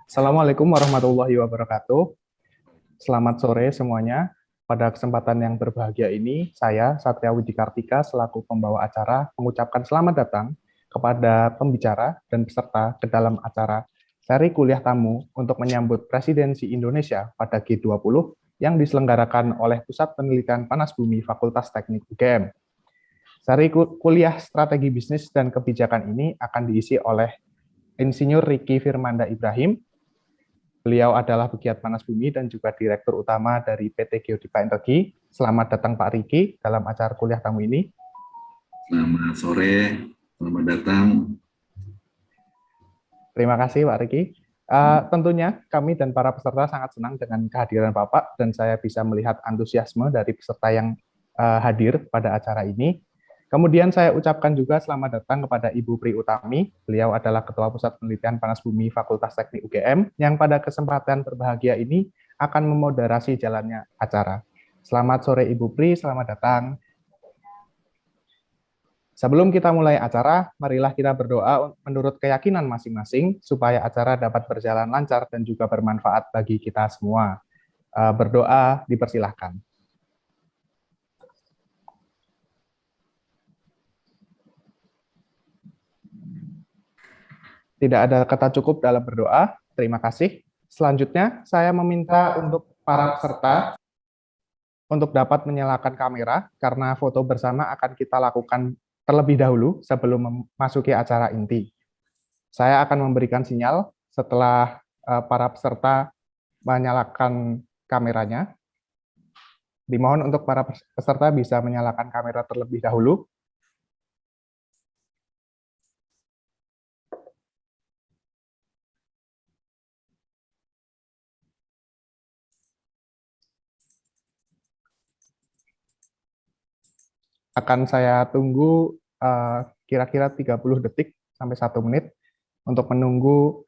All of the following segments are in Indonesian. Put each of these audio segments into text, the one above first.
Assalamualaikum warahmatullahi wabarakatuh. Selamat sore semuanya. Pada kesempatan yang berbahagia ini, saya, Satria Widikartika, selaku pembawa acara, mengucapkan selamat datang kepada pembicara dan peserta ke dalam acara seri kuliah tamu untuk menyambut Presidensi Indonesia pada G20 yang diselenggarakan oleh Pusat Penelitian Panas Bumi Fakultas Teknik UGM. Seri kuliah Strategi Bisnis dan Kebijakan ini akan diisi oleh Insinyur Riki Firmanda Ibrahim. Beliau adalah pegiat panas bumi dan juga Direktur Utama dari PT Geodipa Energi. Selamat datang Pak Riki dalam acara kuliah tamu ini. Selamat sore, selamat datang. Terima kasih Pak Riki. Tentunya kami dan para peserta sangat senang dengan kehadiran Bapak dan saya bisa melihat antusiasme dari peserta yang hadir pada acara ini. Kemudian saya ucapkan juga selamat datang kepada Ibu Pri Utami. Beliau adalah Ketua Pusat Penelitian Panas Bumi Fakultas Teknik UGM yang pada kesempatan berbahagia ini akan memoderasi jalannya acara. Selamat sore Ibu Pri, selamat datang. Sebelum kita mulai acara, marilah kita berdoa menurut keyakinan masing-masing supaya acara dapat berjalan lancar dan juga bermanfaat bagi kita semua. Berdoa dipersilahkan. Tidak ada kata cukup dalam berdoa. Terima kasih. Selanjutnya, saya meminta untuk para peserta untuk dapat menyalakan kamera karena foto bersama akan kita lakukan terlebih dahulu sebelum memasuki acara inti. Saya akan memberikan sinyal setelah para peserta menyalakan kameranya. Dimohon untuk para peserta bisa menyalakan kamera terlebih dahulu. Akan saya tunggu kira-kira 30 detik sampai 1 menit untuk menunggu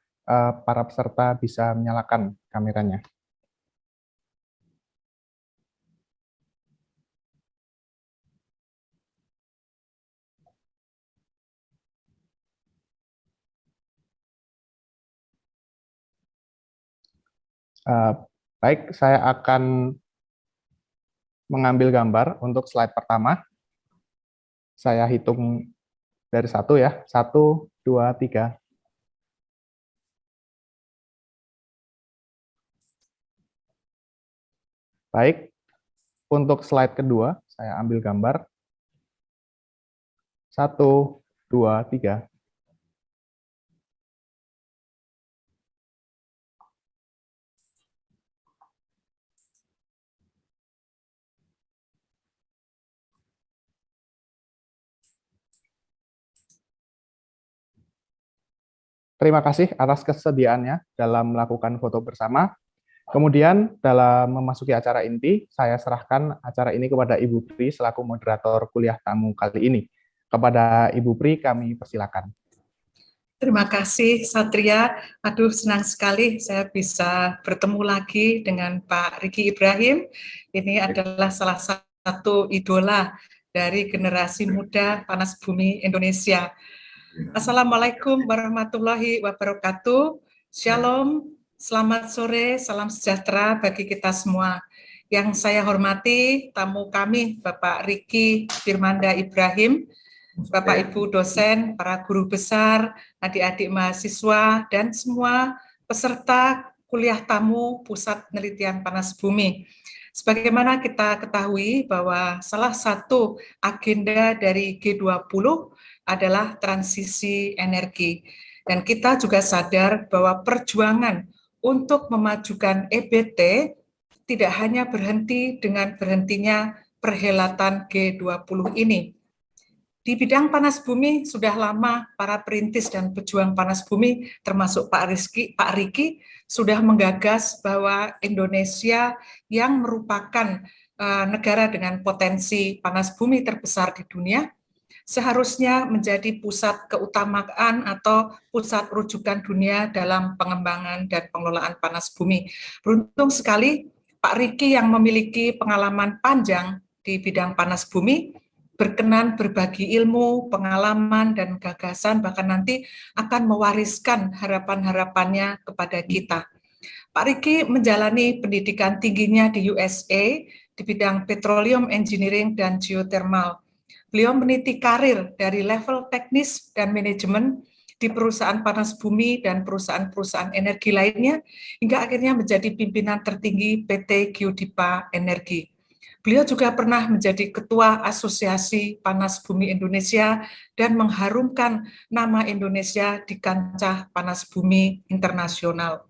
para peserta bisa menyalakan kameranya. Baik, saya akan mengambil gambar untuk slide pertama. Saya hitung dari 1 ya. 1, 2, 3. Baik, untuk slide kedua, saya ambil gambar. 1, 2, 3. Terima kasih atas kesediaannya dalam melakukan foto bersama. Kemudian dalam memasuki acara inti, saya serahkan acara ini kepada Ibu Pri selaku moderator kuliah tamu kali ini. Kepada Ibu Pri kami persilakan. Terima kasih Satria. Aduh, senang sekali saya bisa bertemu lagi dengan Pak Riki Ibrahim. Ini adalah salah satu idola dari generasi muda panas bumi Indonesia. Assalamualaikum warahmatullahi wabarakatuh. Shalom, selamat sore, salam sejahtera bagi kita semua. Yang saya hormati tamu kami Bapak Riki Firmanda Ibrahim, Bapak Ibu dosen, para guru besar, adik-adik mahasiswa, dan semua peserta kuliah tamu Pusat Penelitian Panas Bumi. Sebagaimana kita ketahui bahwa salah satu agenda dari G20 adalah transisi energi. Dan kita juga sadar bahwa perjuangan untuk memajukan EBT tidak hanya berhenti dengan berhentinya perhelatan G20 ini. Di bidang panas bumi sudah lama para perintis dan pejuang panas bumi termasuk Pak Riki sudah menggagas bahwa Indonesia yang merupakan negara dengan potensi panas bumi terbesar di dunia seharusnya menjadi pusat keutamaan atau pusat rujukan dunia dalam pengembangan dan pengelolaan panas bumi. Beruntung sekali Pak Riki yang memiliki pengalaman panjang di bidang panas bumi berkenan berbagi ilmu, pengalaman, dan gagasan, bahkan nanti akan mewariskan harapan-harapannya kepada kita. Pak Riki menjalani pendidikan tingginya di USA di bidang petroleum engineering dan geothermal. Beliau meniti karir dari level teknis dan manajemen di perusahaan panas bumi dan perusahaan-perusahaan energi lainnya, hingga akhirnya menjadi pimpinan tertinggi PT Geodipa Energi. Beliau juga pernah menjadi Ketua Asosiasi Panas Bumi Indonesia dan mengharumkan nama Indonesia di kancah panas bumi internasional.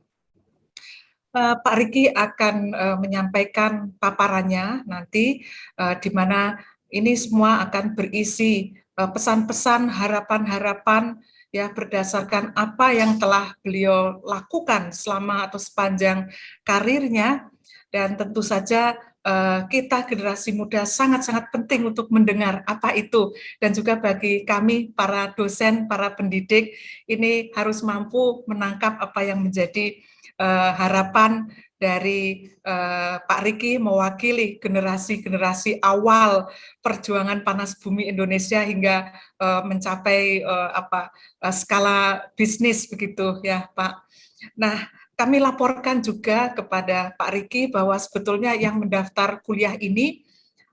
Pak Riki akan menyampaikan paparannya nanti, di mana ini semua akan berisi pesan-pesan, harapan-harapan ya berdasarkan apa yang telah beliau lakukan selama atau sepanjang karirnya, dan tentu saja kita generasi muda sangat-sangat penting untuk mendengar apa itu, dan juga bagi kami para dosen, para pendidik ini harus mampu menangkap apa yang menjadi harapan dari Pak Riki mewakili generasi-generasi awal perjuangan panas bumi Indonesia hingga mencapai skala bisnis begitu ya Pak. Nah, kami laporkan juga kepada Pak Riki bahwa sebetulnya yang mendaftar kuliah ini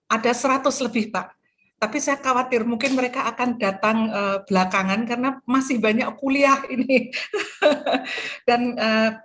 ada 100 lebih Pak. Tapi saya khawatir mungkin mereka akan datang belakangan karena masih banyak kuliah ini. Dan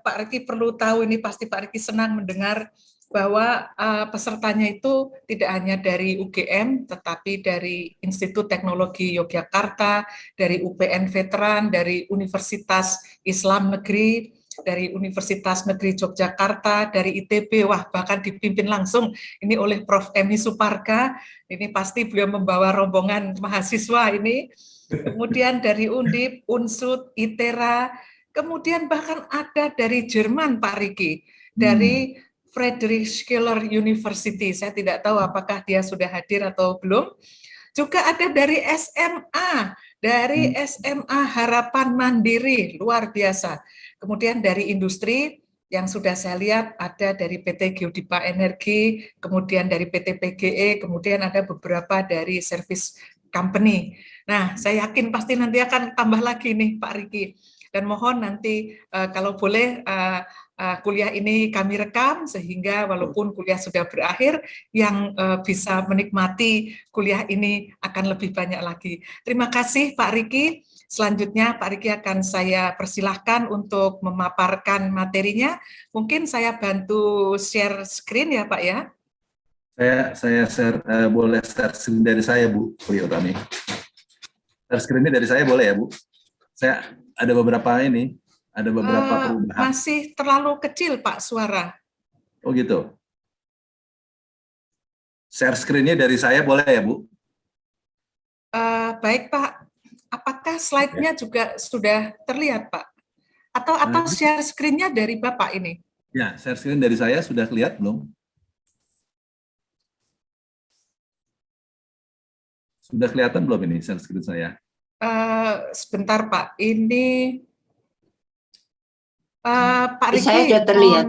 Pak Riki perlu tahu, ini pasti Pak Riki senang mendengar bahwa pesertanya itu tidak hanya dari UGM, tetapi dari Institut Teknologi Yogyakarta, dari UPN Veteran, dari Universitas Islam Negeri, dari Universitas Negeri Yogyakarta, dari ITB, wah bahkan dipimpin langsung ini oleh Prof. Emi Suparga. Ini pasti beliau membawa rombongan mahasiswa ini. Kemudian dari Undip, Unsud, ITERA, kemudian bahkan ada dari Jerman Pak Riki, dari Friedrich Schiller University. Saya tidak tahu apakah dia sudah hadir atau belum. Juga ada dari SMA, dari SMA Harapan Mandiri, luar biasa. Kemudian dari industri, yang sudah saya lihat ada dari PT Geodipa Energi, kemudian dari PT PGE, kemudian ada beberapa dari service company. Nah, saya yakin pasti nanti akan tambah lagi nih Pak Riki. Dan mohon nanti kalau boleh kuliah ini kami rekam sehingga walaupun kuliah sudah berakhir, yang bisa menikmati kuliah ini akan lebih banyak lagi. Terima kasih Pak Riki. Selanjutnya Pak Riki akan saya persilahkan untuk memaparkan materinya. Mungkin saya bantu share screen ya Pak ya. Saya share, boleh share screen dari saya Bu Priyotami. Share screen-nya dari saya boleh ya Bu? Saya ada beberapa ini, ada beberapa perubahan. Masih terlalu kecil Pak suara. Oh gitu. Share screen-nya dari saya boleh ya Bu? Baik Pak. Apakah slide-nya juga sudah terlihat, Pak? Atau share screen-nya dari Bapak ini? Ya, share screen dari saya sudah kelihatan belum? Sudah kelihatan belum ini share screen saya? Sebentar, Pak. Ini Pak Riki, saya sudah terlihat.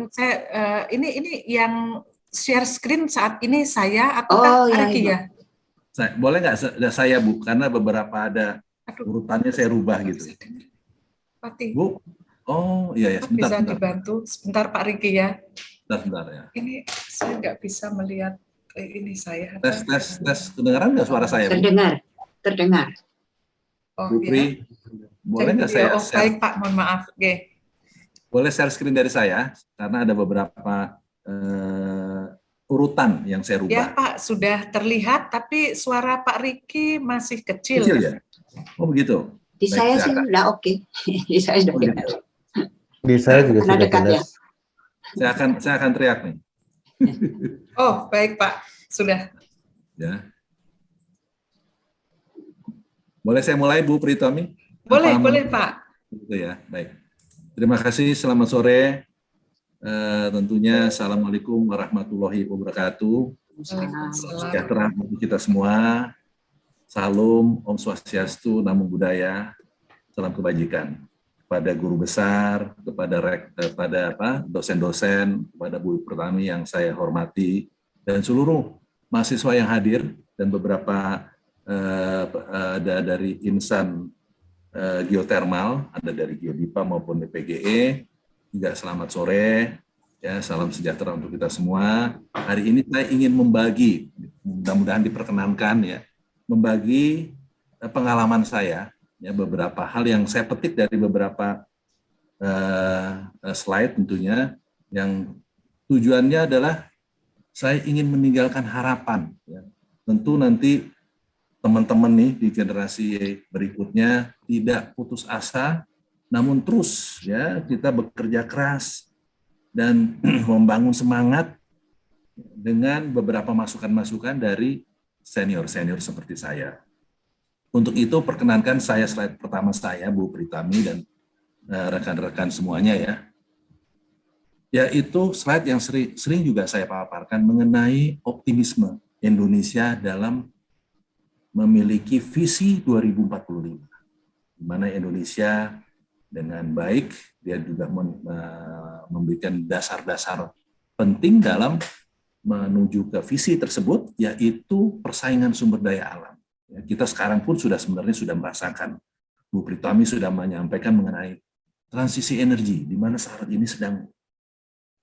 Ini yang share screen saat ini saya atau Pak Riki ya? Boleh nggak saya Bu? Karena beberapa ada urutannya saya rubah gitu. Bu, oh iya ya, sebentar. Bisa dibantu, sebentar Pak Riki ya. Sebentar ya. Ini saya nggak bisa melihat ini saya. Tes, kedengaran nggak suara saya? Bu? Terdengar. Oh Bu Pri, ya. boleh nggak saya share? Baik Pak, mohon maaf. Okay. Boleh share screen dari saya, karena ada beberapa urutan yang saya rubah. Ya Pak, sudah terlihat, tapi suara Pak Riki masih kecil. Kecil ya? Oh begitu. Di baik, saya sih udah oke. Di saya sudah dengar. Di saya juga sudah dekat ya. Saya akan teriak nih. Oh baik Pak, sudah. Ya. Boleh saya mulai Bu Priyotami? Boleh Pak. Gitu ya, baik. Terima kasih, selamat sore. Tentunya Assalamualaikum warahmatullahi wabarakatuh. Sejahtera untuk kita semua. Salam, Om Swastiastu, Namo Buddhaya, salam kebajikan. Kepada guru besar, kepada dosen-dosen, kepada Bu Priyotami yang saya hormati, dan seluruh mahasiswa yang hadir, dan beberapa ada dari insan geotermal, ada dari Geodipa maupun PGE. Juga selamat sore, ya, salam sejahtera untuk kita semua. Hari ini saya ingin membagi, mudah-mudahan diperkenankan ya, membagi pengalaman saya, ya, beberapa hal yang saya petik dari beberapa slide tentunya, yang tujuannya adalah saya ingin meninggalkan harapan. Ya. Tentu nanti teman-teman nih di generasi berikutnya tidak putus asa, namun terus ya kita bekerja keras dan membangun semangat dengan beberapa masukan-masukan dari senior-senior seperti saya. Untuk itu perkenankan saya slide pertama saya, Bu Pritami dan rekan-rekan semuanya ya. Yaitu slide yang sering juga saya paparkan mengenai optimisme Indonesia dalam memiliki visi 2045, di mana Indonesia dengan baik, dia juga memberikan dasar-dasar penting dalam menuju ke visi tersebut, yaitu persaingan sumber daya alam. Ya, kita sekarang pun sebenarnya sudah merasakan, Bu Pritami sudah menyampaikan mengenai transisi energi, di mana saat ini sedang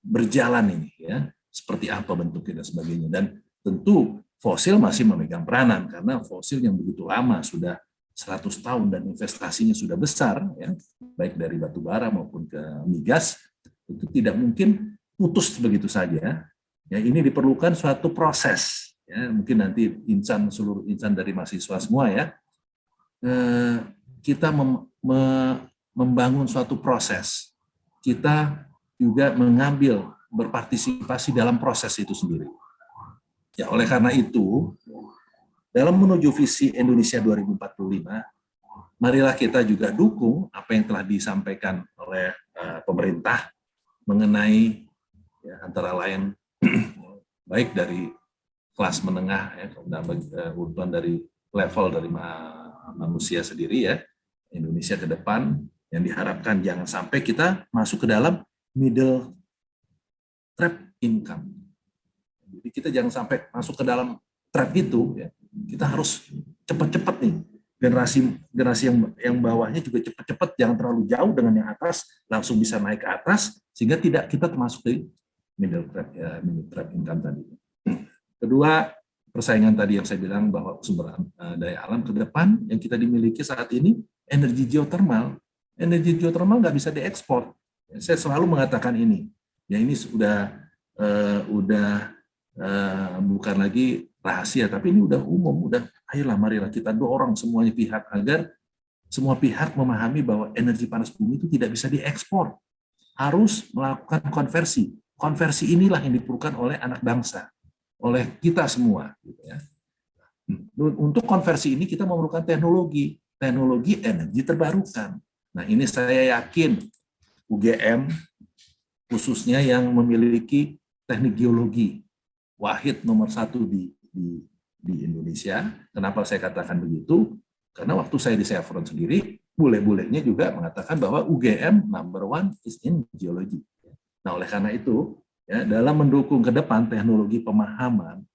berjalan ini, ya, seperti apa bentuknya dan sebagainya. Dan tentu fosil masih memegang peranan, karena fosil yang begitu lama, sudah 100 tahun dan investasinya sudah besar, ya, baik dari batu bara maupun ke migas, itu tidak mungkin putus begitu saja. Ya, ini diperlukan suatu proses. Ya, mungkin nanti seluruh insan dari mahasiswa semua ya, kita membangun suatu proses. Kita juga berpartisipasi dalam proses itu sendiri. Ya, oleh karena itu, dalam menuju visi Indonesia 2045, marilah kita juga dukung apa yang telah disampaikan oleh pemerintah mengenai ya, antara lain baik dari kelas menengah, ya, urutan dari level dari manusia sendiri ya, Indonesia ke depan yang diharapkan jangan sampai kita masuk ke dalam middle trap income. Jadi kita jangan sampai masuk ke dalam trap itu, ya. Kita harus cepat-cepat nih. Generasi yang bawahnya juga cepat-cepat, jangan terlalu jauh dengan yang atas, langsung bisa naik ke atas, sehingga tidak kita termasuk di middle trap income tadi. Kedua, persaingan tadi yang saya bilang bahwa sumber daya alam ke depan yang kita dimiliki saat ini, energi geotermal. Energi geotermal nggak bisa diekspor. Saya selalu mengatakan ini. Ya, ini sudah bukan lagi rahasia, tapi ini udah umum, ayolah marilah kita dorong semuanya pihak agar semua pihak memahami bahwa energi panas bumi itu tidak bisa diekspor, harus melakukan konversi. Konversi inilah yang diperlukan oleh anak bangsa, oleh kita semua. Gitu ya. Untuk konversi ini kita memerlukan teknologi energi terbarukan. Nah, ini saya yakin UGM khususnya yang memiliki teknik geologi wahid nomor 1 di Indonesia. Kenapa saya katakan begitu? Karena waktu saya di Chevron sendiri, bule-bulenya juga mengatakan bahwa UGM number 1 is in geology. Nah, oleh karena itu, ya, dalam mendukung ke depan teknologi pemahaman,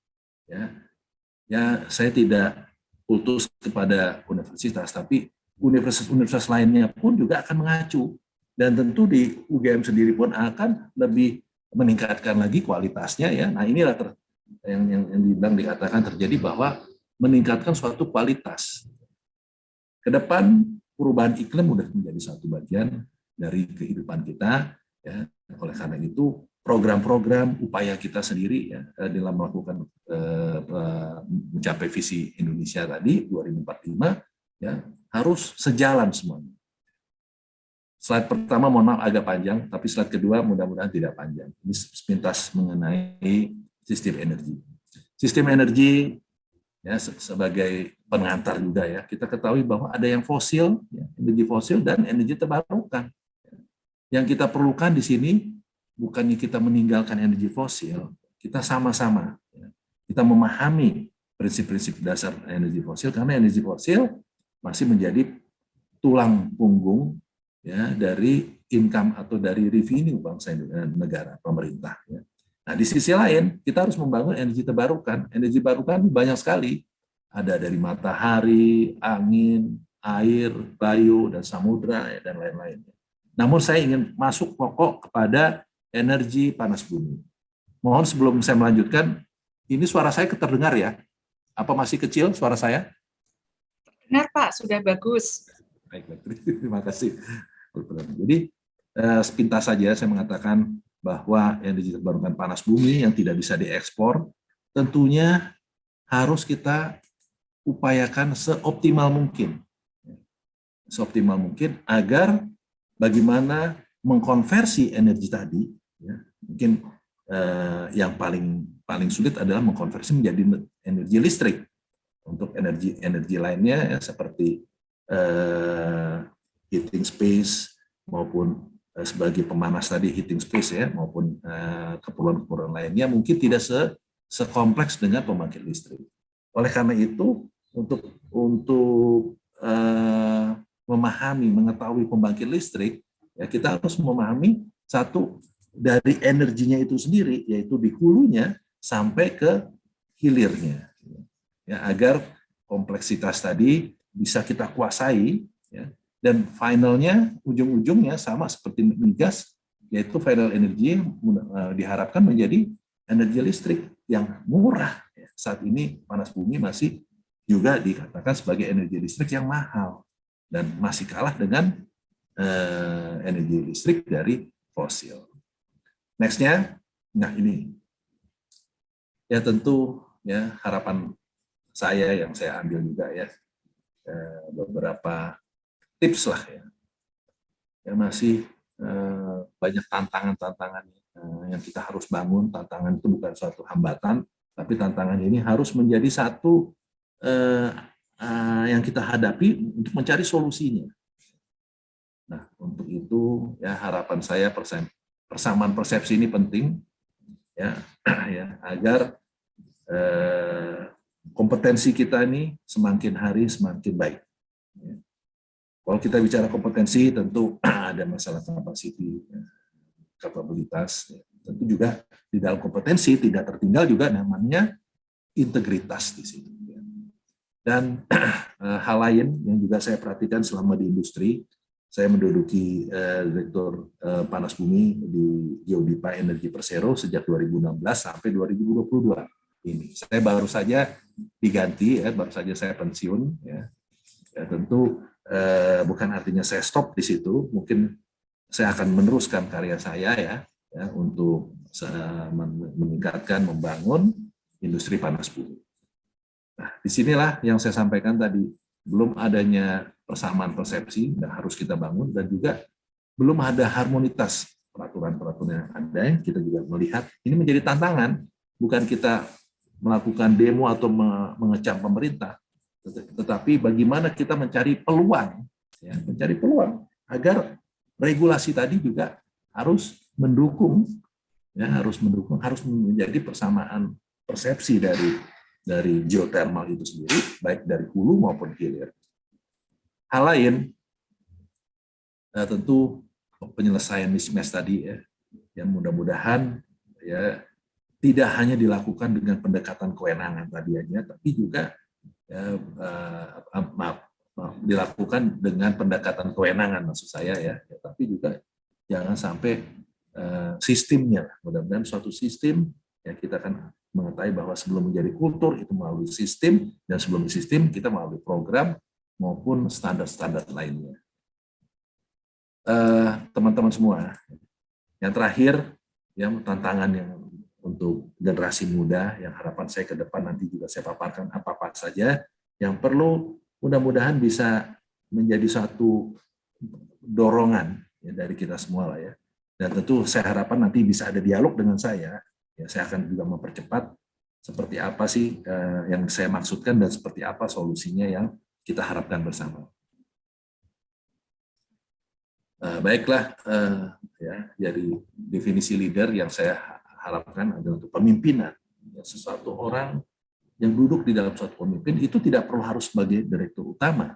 ya saya tidak kultus kepada universitas, tapi universitas lainnya pun juga akan mengacu. Dan tentu di UGM sendiri pun akan lebih meningkatkan lagi kualitasnya ya. Nah, inilah yang dikatakan terjadi bahwa meningkatkan suatu kualitas. Ke depan perubahan iklim sudah menjadi satu bagian dari kehidupan kita ya. Oleh karena itu program-program upaya kita sendiri ya dalam melakukan mencapai visi Indonesia tadi 2045 ya harus sejalan semuanya. Slide pertama mohon maaf agak panjang, tapi slide kedua mudah-mudahan tidak panjang. Ini sepintas mengenai sistem energi. Sistem energi ya sebagai pengantar juga ya. Kita ketahui bahwa ada yang fosil, ya, energi fosil dan energi terbarukan. Yang kita perlukan di sini bukannya kita meninggalkan energi fosil, kita sama-sama ya, kita memahami prinsip-prinsip dasar energi fosil karena energi fosil masih menjadi tulang punggung ya dari income atau dari revenue bangsa negara pemerintah ya. Nah, di sisi lain kita harus membangun energi terbarukan. Energi terbarukan banyak sekali. ada dari matahari, angin, air, bayu, dan samudra, ya, dan lain-lain. Namun saya ingin masuk pokok kepada energi panas bumi. Mohon sebelum saya melanjutkan, ini suara saya terdengar ya? Apa masih kecil suara saya? Benar Pak, sudah bagus. Baik, terima kasih. Jadi sepintas saja saya mengatakan bahwa energi terbarukan panas bumi yang tidak bisa diekspor tentunya harus kita upayakan seoptimal mungkin. Seoptimal mungkin agar bagaimana mengkonversi energi tadi, ya, mungkin yang paling sulit adalah mengkonversi menjadi energi listrik. Untuk energi lainnya ya, seperti heating space maupun sebagai pemanas tadi heating space ya, maupun keperluan-keperluan lainnya mungkin tidak sekompleks dengan pembangkit listrik. Oleh karena itu untuk memahami, mengetahui pembangkit listrik, ya kita harus memahami satu dari energinya itu sendiri, yaitu di hulunya sampai ke hilirnya. Ya, agar kompleksitas tadi bisa kita kuasai, ya, dan finalnya, ujung-ujungnya sama seperti migas, yaitu final energy diharapkan menjadi energi listrik yang murah. Ya, saat ini panas bumi masih juga dikatakan sebagai energi listrik yang mahal dan masih kalah dengan energi listrik dari fosil. Nextnya, nah ini ya tentu ya harapan saya yang saya ambil juga ya beberapa tips lah ya. Yang masih banyak tantangan-tantangan yang kita harus bangun. Tantangan itu bukan suatu hambatan, tapi tantangan ini harus menjadi satu yang kita hadapi untuk mencari solusinya. Nah, untuk itu ya harapan saya persamaan persepsi ini penting ya, ya agar kompetensi kita ini semakin hari semakin baik. Kalau kita bicara kompetensi, tentu ada masalah kapabilitas. Tentu juga di dalam kompetensi tidak tertinggal juga namanya integritas di situ. Dan hal lain yang juga saya perhatikan selama di industri, saya menduduki Direktur Panas Bumi di Geodipa Energi Persero sejak 2016 sampai 2022. Ini saya baru saja diganti ya, baru saja saya pensiun ya. Ya tentu bukan artinya saya stop di situ, mungkin saya akan meneruskan karya saya ya untuk meningkatkan, membangun industri panas bumi. Nah, disinilah yang saya sampaikan tadi, belum adanya persamaan persepsi yang harus kita bangun, dan juga belum ada harmonitas peraturan-peraturan yang ada. Kita juga melihat ini menjadi tantangan, bukan kita melakukan demo atau mengecam pemerintah, tetapi bagaimana kita mencari peluang, ya, mencari peluang agar regulasi tadi juga harus mendukung, ya, harus menjadi persamaan persepsi dari geothermal itu sendiri, baik dari hulu maupun hilir. Hal lain, tentu penyelesaian mismatch tadi ya, yang mudah-mudahan ya tidak hanya dilakukan dengan pendekatan kewenangan tadi aja, tapi juga ya, dilakukan dengan pendekatan kewenangan maksud saya ya, tapi juga jangan sampai sistemnya. Mudah-mudahan suatu sistem ya kita akan mengetahui bahwa sebelum menjadi kultur itu melalui sistem, dan sebelum sistem kita melalui program maupun standar-standar lainnya. Teman-teman semua, yang terakhir yang tantangan yang untuk generasi muda yang harapan saya ke depan nanti juga saya paparkan apa-apa saja yang perlu mudah-mudahan bisa menjadi satu dorongan ya, dari kita semua lah ya. Dan tentu saya harapkan nanti bisa ada dialog dengan saya. Ya, saya akan juga mempercepat seperti apa sih yang saya maksudkan dan seperti apa solusinya yang kita harapkan bersama. Baiklah, ya, jadi definisi leader yang saya harapkan adalah untuk pemimpinan. Ya, sesuatu orang yang duduk di dalam suatu pemimpin itu tidak perlu harus sebagai direktur utama.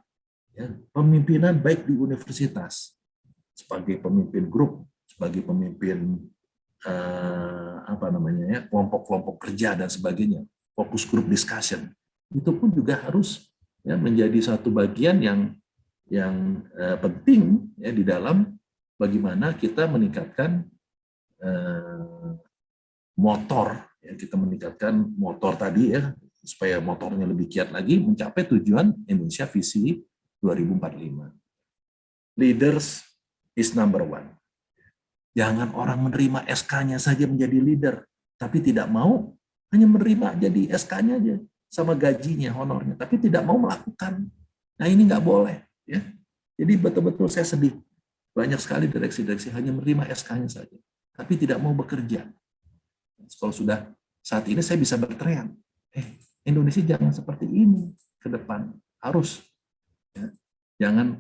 Ya, pemimpinan baik di universitas, sebagai pemimpin grup, sebagai pemimpin kelompok-kelompok kerja dan sebagainya, fokus group discussion. itu pun juga harus ya menjadi satu bagian yang penting ya di dalam bagaimana kita meningkatkan motor, ya, kita meningkatkan motor tadi ya supaya motornya lebih kiat lagi mencapai tujuan Indonesia Visi 2045. Leaders is number one. Jangan orang menerima SK-nya saja menjadi leader, tapi tidak mau hanya menerima jadi SK-nya aja sama gajinya, honornya, tapi tidak mau melakukan. Nah ini nggak boleh. Ya. Jadi betul-betul saya sedih. Banyak sekali direksi-direksi hanya menerima SK-nya saja, tapi tidak mau bekerja. Kalau sudah saat ini saya bisa berteriak, Indonesia jangan seperti ini ke depan. Harus. Ya. Jangan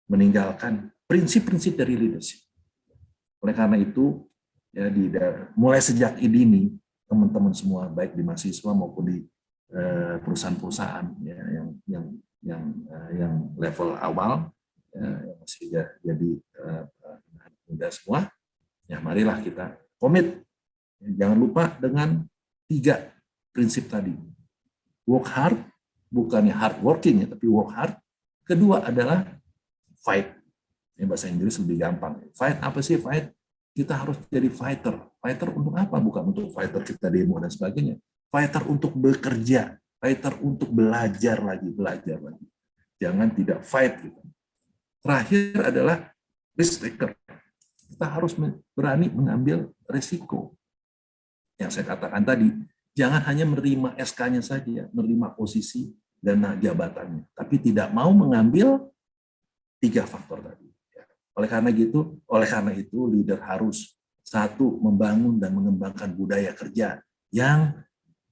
meninggalkan prinsip-prinsip dari leadership. Oleh karena itu, ya mulai sejak dini teman-teman semua, baik di mahasiswa maupun di perusahaan-perusahaan ya, yang level awal, ya, yang masih jadi muda semua, ya marilah kita komit. Jangan lupa dengan 3 prinsip tadi. Work hard, bukannya hard working ya, tapi work hard. Kedua adalah fight. Ini bahasa Inggris lebih gampang. Fight apa sih fight? Kita harus jadi fighter. Fighter untuk apa? Bukan untuk fighter kita demo dan sebagainya. Fighter untuk bekerja. Fighter untuk belajar lagi. Jangan tidak fight. Gitu. Terakhir adalah risk taker. Kita harus berani mengambil risiko. Yang saya katakan tadi, jangan hanya menerima SK-nya saja, menerima posisi dan jabatannya, tapi tidak mau mengambil 3 faktor tadi. Oleh karena itu leader harus 1, membangun dan mengembangkan budaya kerja yang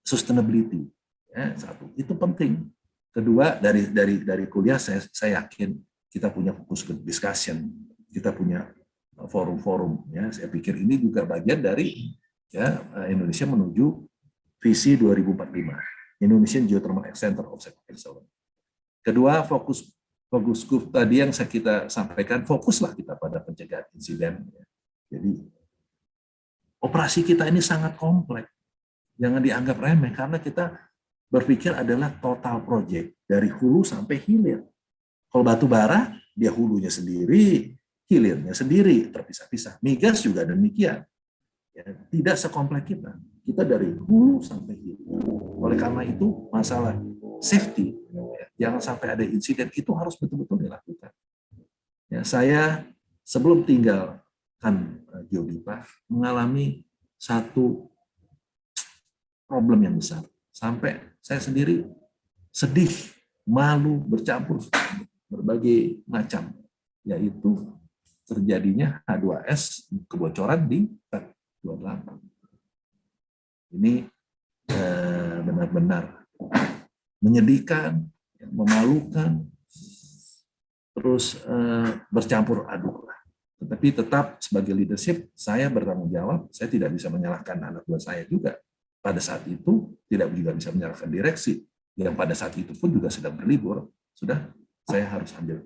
sustainability. Ya, 1, itu penting. Kedua, dari kuliah saya yakin kita punya fokus discussion, kita punya forum-forum. Ya, saya pikir ini juga bagian dari ya Indonesia menuju visi 2045, Indonesian Geothermal Center of Excellence. Kedua, fokus group tadi yang kita sampaikan, fokuslah kita pada pencegahan insiden. Jadi operasi kita ini sangat kompleks, jangan dianggap remeh karena kita berpikir adalah total project dari hulu sampai hilir. Kalau batu bara dia hulunya sendiri, hilirnya sendiri, terpisah-pisah. Migas juga demikian. Ya, tidak sekompleks kita. Kita dari hulu sampai hilir. Oleh karena itu masalah safety, jangan sampai ada insiden, itu harus betul-betul dilakukan. Ya, saya sebelum tinggalkan Geodipa mengalami satu problem yang besar. Sampai saya sendiri sedih, malu, bercampur berbagai macam, yaitu terjadinya H2S kebocoran di PET 28. Ini benar-benar menyedihkan, memalukan, terus bercampur aduk. Tetapi tetap sebagai leadership, saya bertanggung jawab, saya tidak bisa menyalahkan anak buah saya juga. Pada saat itu, tidak juga bisa menyalahkan direksi, yang pada saat itu pun juga sedang berlibur, sudah saya harus ambil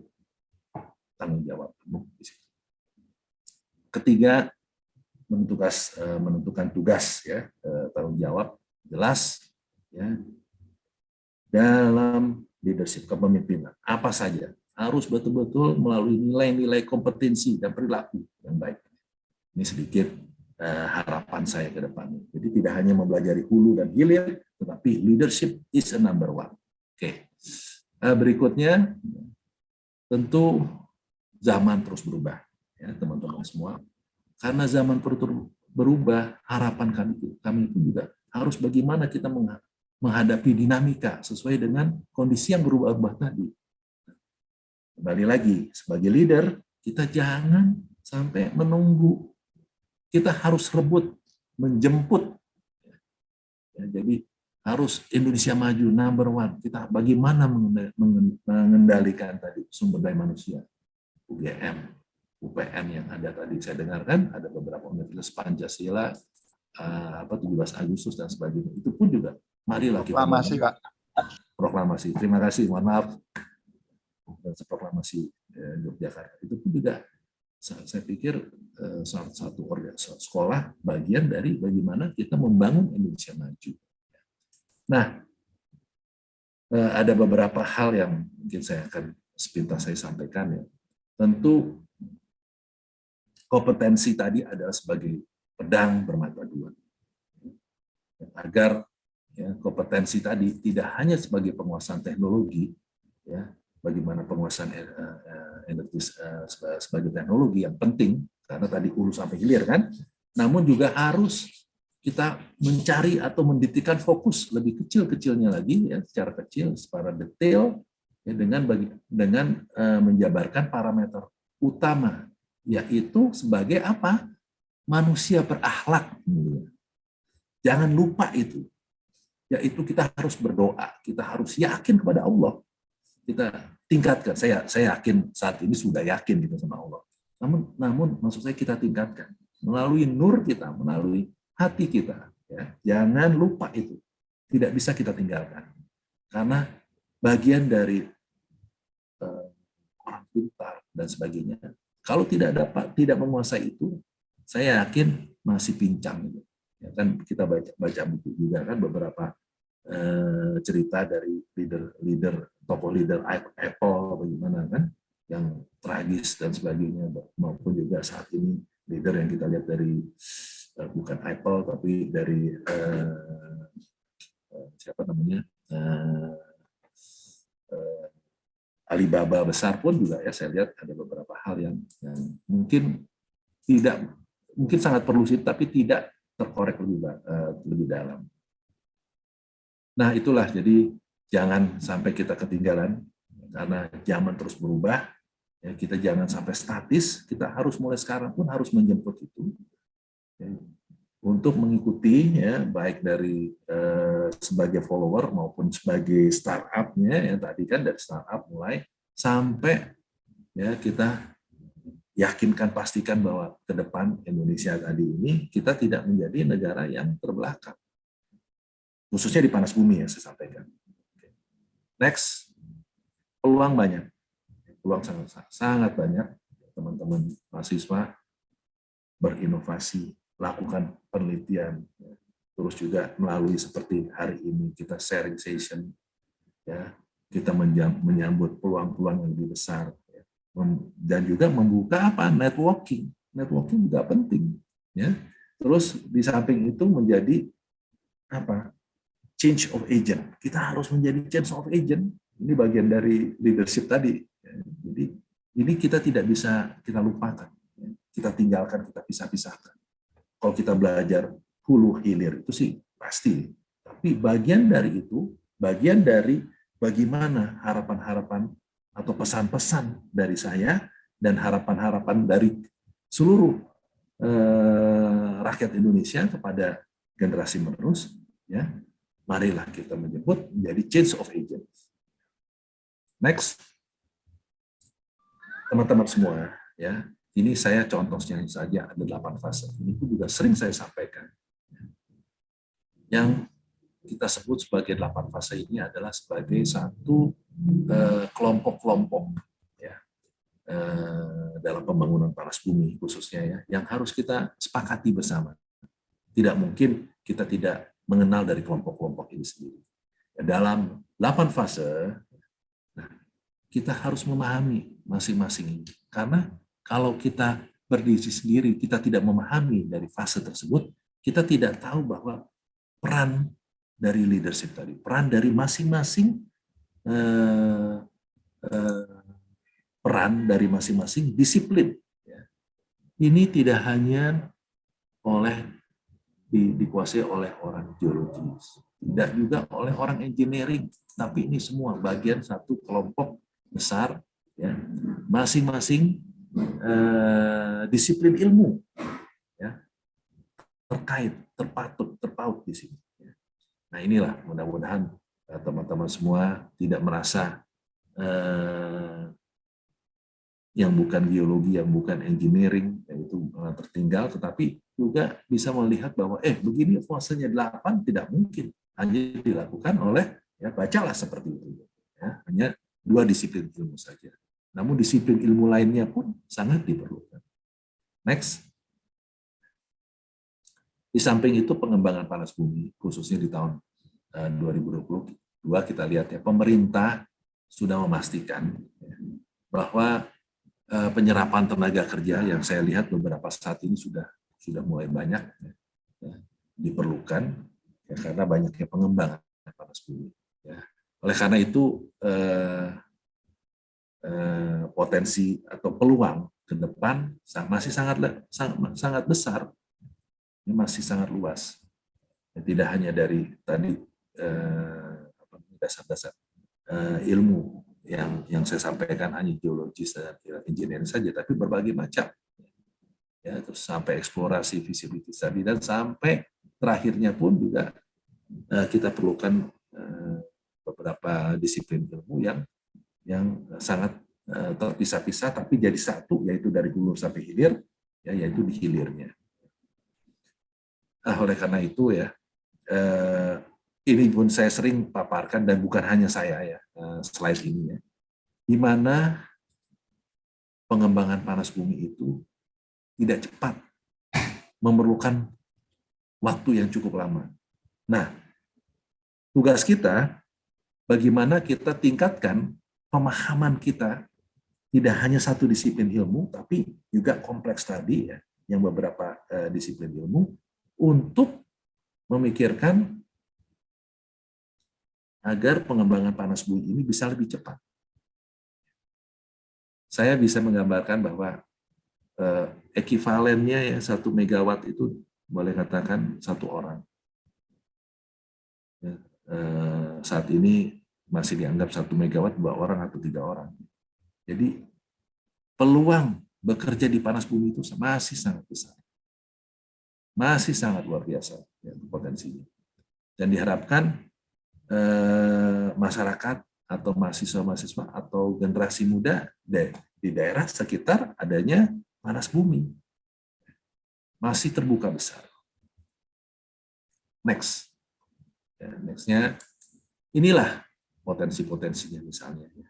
tanggung jawab penuh di situ. Ketiga, menentukan tugas, ya, tanggung jawab jelas, ya, dalam leadership kepemimpinan. Apa saja harus betul-betul melalui nilai-nilai kompetensi dan perilaku yang baik. Ini sedikit harapan saya ke depan. Jadi tidak hanya mempelajari hulu dan hilir, tetapi leadership is a number one. Oke. Berikutnya, tentu zaman terus berubah, ya teman-teman semua. Karena zaman berubah, harapan kami itu juga harus bagaimana kita menghadapi dinamika sesuai dengan kondisi yang berubah-ubah tadi. Kembali lagi, sebagai leader, kita jangan sampai menunggu. Kita harus rebut, menjemput. Ya, jadi harus Indonesia maju, number one. Kita bagaimana mengendalikan tadi sumber daya manusia, UGM, UPN yang ada tadi saya dengarkan, ada beberapa universitas Pancasila, 17 Agustus dan sebagainya. Itu pun juga, marilah kita proklamasi, Pak. Proklamasi. Terima kasih, mohon maaf. Proklamasi Yogyakarta. Itu pun juga saya pikir salah satu sekolah bagian dari bagaimana kita membangun Indonesia maju. Nah, ada beberapa hal yang mungkin saya akan sepintas saya sampaikan ya. Tentu kompetensi tadi adalah sebagai pedang bermata dua. Agar ya, kompetensi tadi tidak hanya sebagai penguasaan teknologi, ya, bagaimana penguasaan energi sebagai teknologi yang penting, karena tadi hulu sampai hilir kan, namun juga harus kita mencari atau mendetikan fokus lebih kecil-kecilnya lagi, ya, secara kecil, secara detail, ya, dengan menjabarkan parameter utama, yaitu sebagai apa? Manusia berakhlak. Jangan lupa itu, yaitu kita harus berdoa, kita harus yakin kepada Allah, kita tingkatkan. Saya yakin saat ini sudah yakin kita sama Allah. Namun maksud saya kita tingkatkan melalui nur kita, melalui hati kita. Ya. Jangan lupa itu, tidak bisa kita tinggalkan, karena bagian dari orang pintar dan sebagainya. Kalau tidak menguasai itu, saya yakin masih pincang. Ya, kan kita baca buku juga kan beberapa cerita dari tokoh leader Apple bagaimana kan yang tragis dan sebagainya, maupun juga saat ini leader yang kita lihat dari bukan Apple tapi dari siapa namanya Alibaba besar pun juga ya, saya lihat ada beberapa hal yang mungkin sangat perlu sih, tapi tidak terkorek lebih dalam. Nah itulah, jadi jangan sampai kita ketinggalan karena zaman terus berubah. Ya, kita jangan sampai statis. Kita harus mulai sekarang pun harus menjemput itu, ya, untuk mengikuti, ya, baik dari sebagai follower maupun sebagai startupnya. Ya, tadi kan dari startup mulai sampai ya kita yakinkan, pastikan bahwa ke depan Indonesia tadi ini kita tidak menjadi negara yang terbelakang. Khususnya di panas bumi, ya saya sampaikan. Next, peluang banyak. Peluang sangat banyak. Teman-teman mahasiswa berinovasi, lakukan penelitian, terus juga melalui seperti hari ini kita sharing session, ya, kita menyambut peluang-peluang yang lebih besar, ya, dan juga membuka apa? Networking juga penting, ya. Terus di samping itu menjadi apa? Change of agent. Kita harus menjadi change of agent. Ini bagian dari leadership tadi. Jadi ini kita tidak bisa kita lupakan, kita tinggalkan, kita pisah-pisahkan. Kalau kita belajar hulu hilir itu sih pasti. Tapi bagian dari itu, bagian dari bagaimana harapan-harapan atau pesan-pesan dari saya dan harapan-harapan dari seluruh rakyat Indonesia kepada generasi menerus, ya. Marilah kita menyebut menjadi change of agent. Next, teman-teman semua, ya, ini saya contohnya saja ada 8 fase. Ini pun juga sering saya sampaikan. Yang kita sebut sebagai 8 fase ini adalah sebagai satu kelompok-kelompok, ya, dalam pembangunan panas bumi khususnya, ya, yang harus kita sepakati bersama. Tidak mungkin kita tidak mengenal dari kelompok-kelompok ini sendiri. Dalam 8 fase, nah, kita harus memahami masing-masing ini. Karena kalau kita berdiri sendiri, kita tidak memahami dari fase tersebut, kita tidak tahu bahwa peran dari leadership tadi, peran dari masing-masing peran dari masing-masing disiplin. Ini tidak hanya dikuasai oleh orang geologis, tidak juga oleh orang engineering, tapi ini semua bagian satu kelompok besar, ya, masing-masing disiplin ilmu, ya, terkait, terpaut di sini. Nah inilah mudah-mudahan teman-teman semua tidak merasa yang bukan geologi, yang bukan engineering, yaitu tertinggal, tetapi juga bisa melihat bahwa begini fasenya 8 tidak mungkin hanya dilakukan oleh, ya, bacalah seperti itu, ya, hanya 2 disiplin ilmu saja. Namun disiplin ilmu lainnya pun sangat diperlukan. Next. Di samping itu pengembangan panas bumi, khususnya di tahun 2022 kita lihat ya, pemerintah sudah memastikan bahwa penyerapan tenaga kerja yang saya lihat beberapa saat ini sudah mulai banyak diperlukan ya, karena banyaknya pengembangan panas bumi. Ya. Oleh karena itu potensi atau peluang ke depan masih sangat besar, ini masih sangat luas. Ya, tidak hanya dari tadi dasar-dasar ilmu yang saya sampaikan hanya geologi dan engineering saja, tapi berbagai macam. Ya, terus sampai eksplorasi visibility study dan sampai terakhirnya pun juga kita perlukan beberapa disiplin ilmu yang sangat terpisah-pisah tapi jadi satu, yaitu dari hulu sampai hilir, ya, yaitu di hilirnya. Oleh karena itu ya, ini pun saya sering paparkan dan bukan hanya saya ya, slide ini ya, di mana pengembangan panas bumi itu tidak cepat, memerlukan waktu yang cukup lama. Nah, tugas kita bagaimana kita tingkatkan pemahaman kita, tidak hanya satu disiplin ilmu, tapi juga kompleks tadi ya, yang beberapa disiplin ilmu, untuk memikirkan agar pengembangan panas bumi ini bisa lebih cepat. Saya bisa menggambarkan bahwa ekivalennya ya 1 megawatt itu boleh katakan 1 orang. Ya, saat ini masih dianggap 1 megawatt 2 orang atau 3 orang. Jadi peluang bekerja di panas bumi itu masih sangat besar. Masih sangat luar biasa ya, potensinya. Dan diharapkan masyarakat atau mahasiswa-mahasiswa atau generasi muda di daerah sekitar adanya panas bumi masih terbuka besar. Next. Ya, next-nya inilah potensi-potensinya misalnya ya,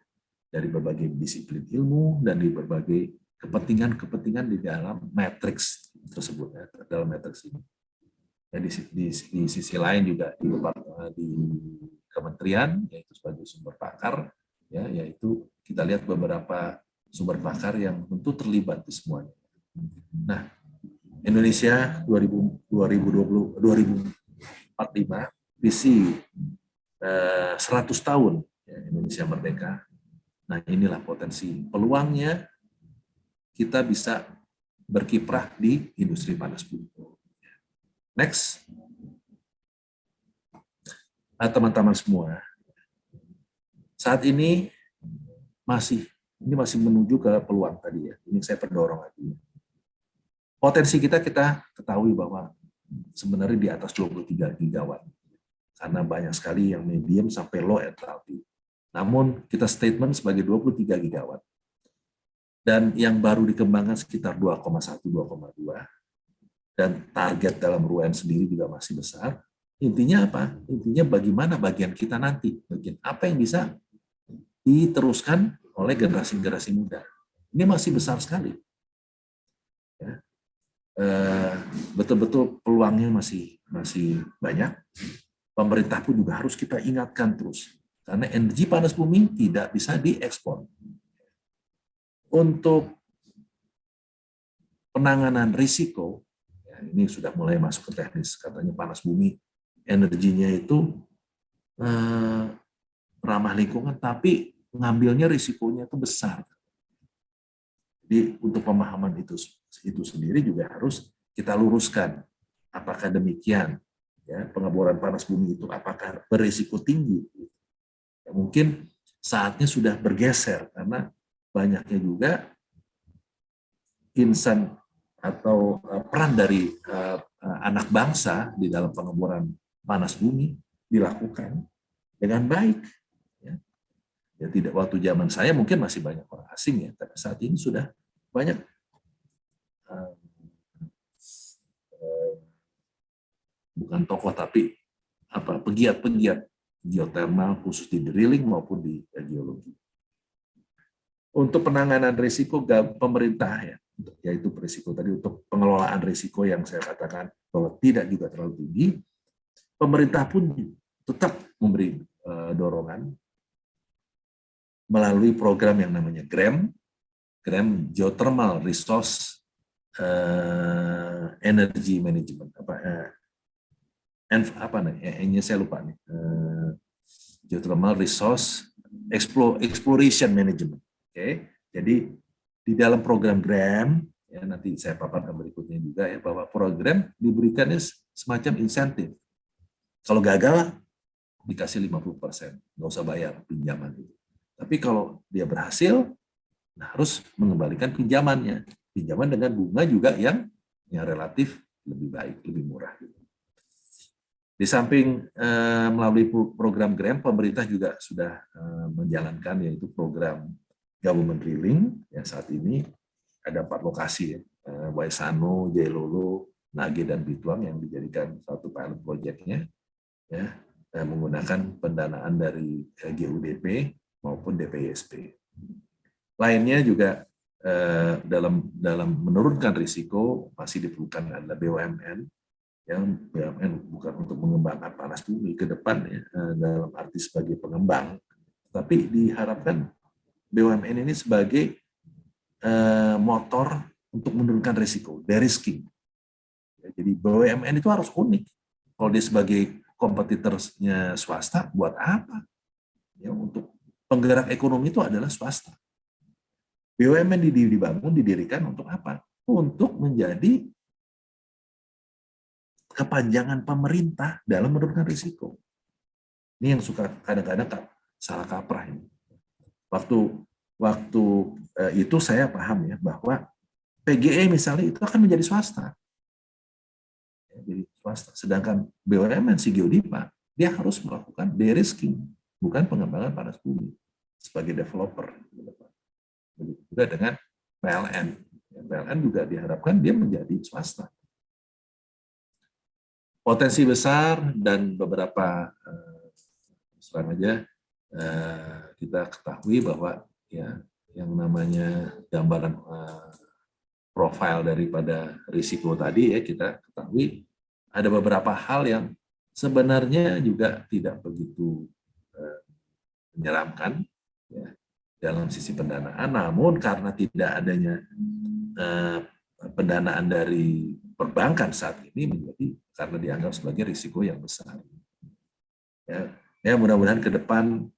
dari berbagai disiplin ilmu dan di berbagai kepentingan-kepentingan di dalam matriks tersebut ya, dalam matriks ini. Ya, di sisi lain juga di kementerian, yaitu sebagai sumber pakar, ya, yaitu kita lihat beberapa sumber pakar yang tentu terlibat di semuanya. Nah, Indonesia 2045 visi 100 tahun ya, Indonesia merdeka. Nah, inilah potensi peluangnya kita bisa berkiprah di industri panas bumi. Next. Teman-teman semua, saat ini masih menuju ke peluang tadi ya. Ini saya pendorong lagi. Potensi kita ketahui bahwa sebenarnya di atas 23 gigawatt. Karena banyak sekali yang medium sampai low enthalpy. Namun kita statement sebagai 23 gigawatt. Dan yang baru dikembangkan sekitar 2,1-2,2. Dan target dalam RUN sendiri juga masih besar. Intinya apa? Intinya bagaimana bagian kita nanti, bagian apa yang bisa diteruskan oleh generasi-generasi muda. Ini masih besar sekali. Ya. Betul-betul peluangnya masih banyak. Pemerintah pun juga harus kita ingatkan terus, karena energi panas bumi tidak bisa diekspor. Untuk penanganan risiko, ini sudah mulai masuk ke teknis, katanya panas bumi energinya itu ramah lingkungan, tapi ngambilnya risikonya itu besar. Jadi untuk pemahaman itu sendiri juga harus kita luruskan. Apakah demikian? Ya, pengeboran panas bumi itu apakah berisiko tinggi? Ya, mungkin saatnya sudah bergeser karena banyaknya juga insan atau peran dari anak bangsa di dalam pengeboran panas bumi dilakukan dengan baik. Ya, tidak waktu zaman saya mungkin masih banyak orang asing ya, tapi saat ini sudah banyak bukan tokoh tapi pegiat-pegiat geothermal khusus di drilling maupun di geologi. Untuk penanganan risiko pemerintah ya, yaitu risiko tadi, untuk pengelolaan risiko yang saya katakan bahwa tidak juga terlalu tinggi, pemerintah pun tetap memberi dorongan melalui program yang namanya GREM Geothermal Resource Energy Management, saya lupa nih, Geothermal Resource Exploration Management. Oke, jadi di dalam program GREM, ya nanti saya paparkan berikutnya juga ya, bahwa program diberikannya semacam insentif. Kalau gagal dikasih 50%, nggak usah bayar pinjaman itu. Tapi kalau dia berhasil, harus mengembalikan pinjaman dengan bunga juga yang relatif lebih baik, lebih murah. Di samping melalui program GREM, pemerintah juga sudah menjalankan yaitu program Government Drilling. Ya, saat ini ada 4 lokasi, ya, Waisano, Jailolo, Nage, dan Bituang yang dijadikan satu pilot project-nya, ya, menggunakan pendanaan dari GUDP maupun DPISP. Lainnya juga dalam menurunkan risiko masih diperlukan adalah BUMN, yang BUMN bukan untuk mengembangkan panas bumi ke depan, ya, dalam arti sebagai pengembang, tapi diharapkan BUMN ini sebagai motor untuk menurunkan risiko, de-risking. Ya, jadi BUMN itu harus unik. Kalau dia sebagai kompetitornya swasta, buat apa? Ya, untuk penggerak ekonomi itu adalah swasta. BUMN didirikan untuk apa? Untuk menjadi kepanjangan pemerintah dalam menurunkan risiko. Ini yang suka kadang-kadang salah kaprah ini. Waktu itu saya paham ya bahwa PGE misalnya itu akan menjadi swasta. Ya, jadi swasta. Sedangkan BUMN si Geodipa dia harus melakukan de-risking, bukan pengembangan panas bumi sebagai developer. Begitu juga dengan PLN. PLN juga diharapkan dia menjadi swasta. Potensi besar dan beberapa kita ketahui bahwa ya yang namanya gambaran profil daripada risiko tadi, ya kita ketahui ada beberapa hal yang sebenarnya juga tidak begitu menyeramkan, ya, dalam sisi pendanaan, namun karena tidak adanya pendanaan dari perbankan saat ini menjadi karena dianggap sebagai risiko yang besar. Ya mudah-mudahan ke depan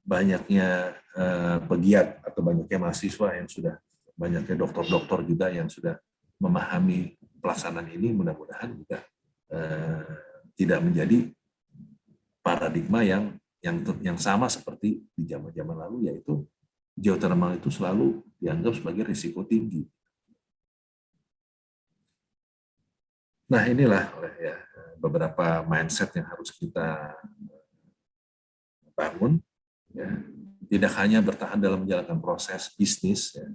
banyaknya pegiat atau banyaknya mahasiswa yang sudah, banyaknya dokter-dokter juga yang sudah memahami pelaksanaan ini, mudah-mudahan juga tidak menjadi paradigma yang sama seperti di zaman-zaman lalu, yaitu geothermal itu selalu dianggap sebagai risiko tinggi. Nah, inilah ya beberapa mindset yang harus kita bangun, ya. Tidak hanya bertahan dalam menjalankan proses bisnis, ya,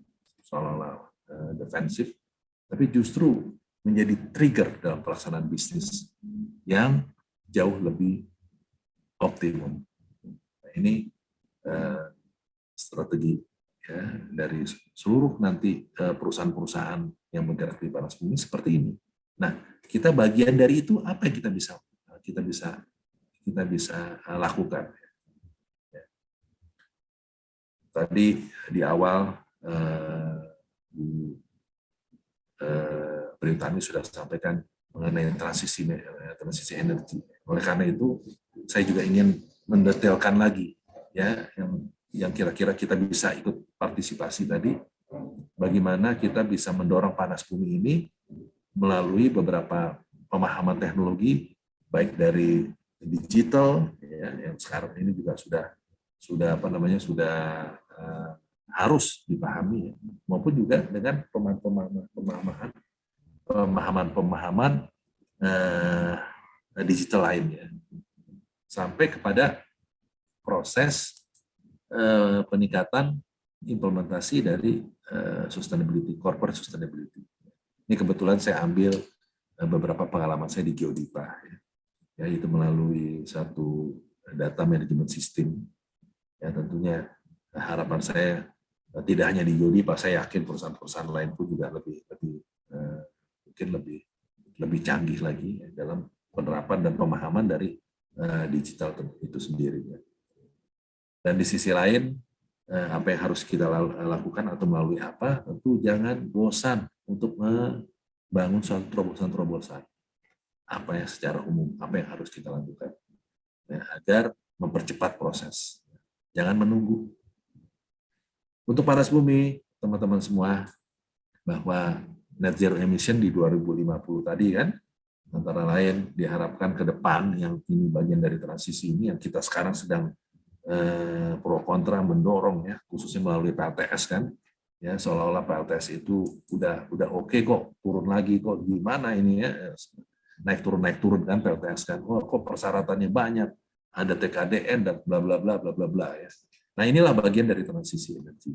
seolah-olah defensif, tapi justru menjadi trigger dalam pelaksanaan bisnis yang jauh lebih optimum. Nah, ini strategi, ya, dari seluruh nanti perusahaan-perusahaan yang bergerak di panas bumi seperti ini. Nah, kita bagian dari itu apa yang kita bisa lakukan. Tadi di awal berita kami sudah sampaikan mengenai transisi energi. Oleh karena itu, saya juga ingin mendetailkan lagi, ya, yang kira-kira kita bisa ikut partisipasi tadi, bagaimana kita bisa mendorong panas bumi ini melalui beberapa pemahaman teknologi, baik dari digital, ya, yang sekarang ini juga sudah harus dipahami, ya, maupun juga dengan pemahaman digital lainnya, sampai kepada proses peningkatan implementasi dari sustainability, corporate sustainability. Ini kebetulan saya ambil beberapa pengalaman saya di Geodipa, ya, yaitu melalui satu data management system. Ya, tentunya harapan saya tidak hanya di Geodipa, saya yakin perusahaan-perusahaan lain pun juga mungkin lebih canggih lagi, ya, dalam penerapan dan pemahaman dari digital itu sendiri. Dan di sisi lain, apa yang harus kita lakukan atau melalui apa, tentu jangan bosan untuk membangun suatu terobosan-terobosan. Apa yang secara umum, apa yang harus kita lakukan. Agar mempercepat proses. Jangan menunggu. Untuk panas bumi, teman-teman semua, bahwa net zero emission di 2050 tadi kan, antara lain diharapkan ke depan, yang ini bagian dari transisi ini, yang kita sekarang sedang pro kontra mendorong ya, khususnya melalui PLTS kan, ya seolah-olah PLTS itu udah oke kok, turun lagi kok, gimana ini ya, naik turun kan PLTS kan, oh kok persyaratannya banyak, ada TKDN dan bla bla bla bla bla bla ya. Nah inilah bagian dari transisi energi.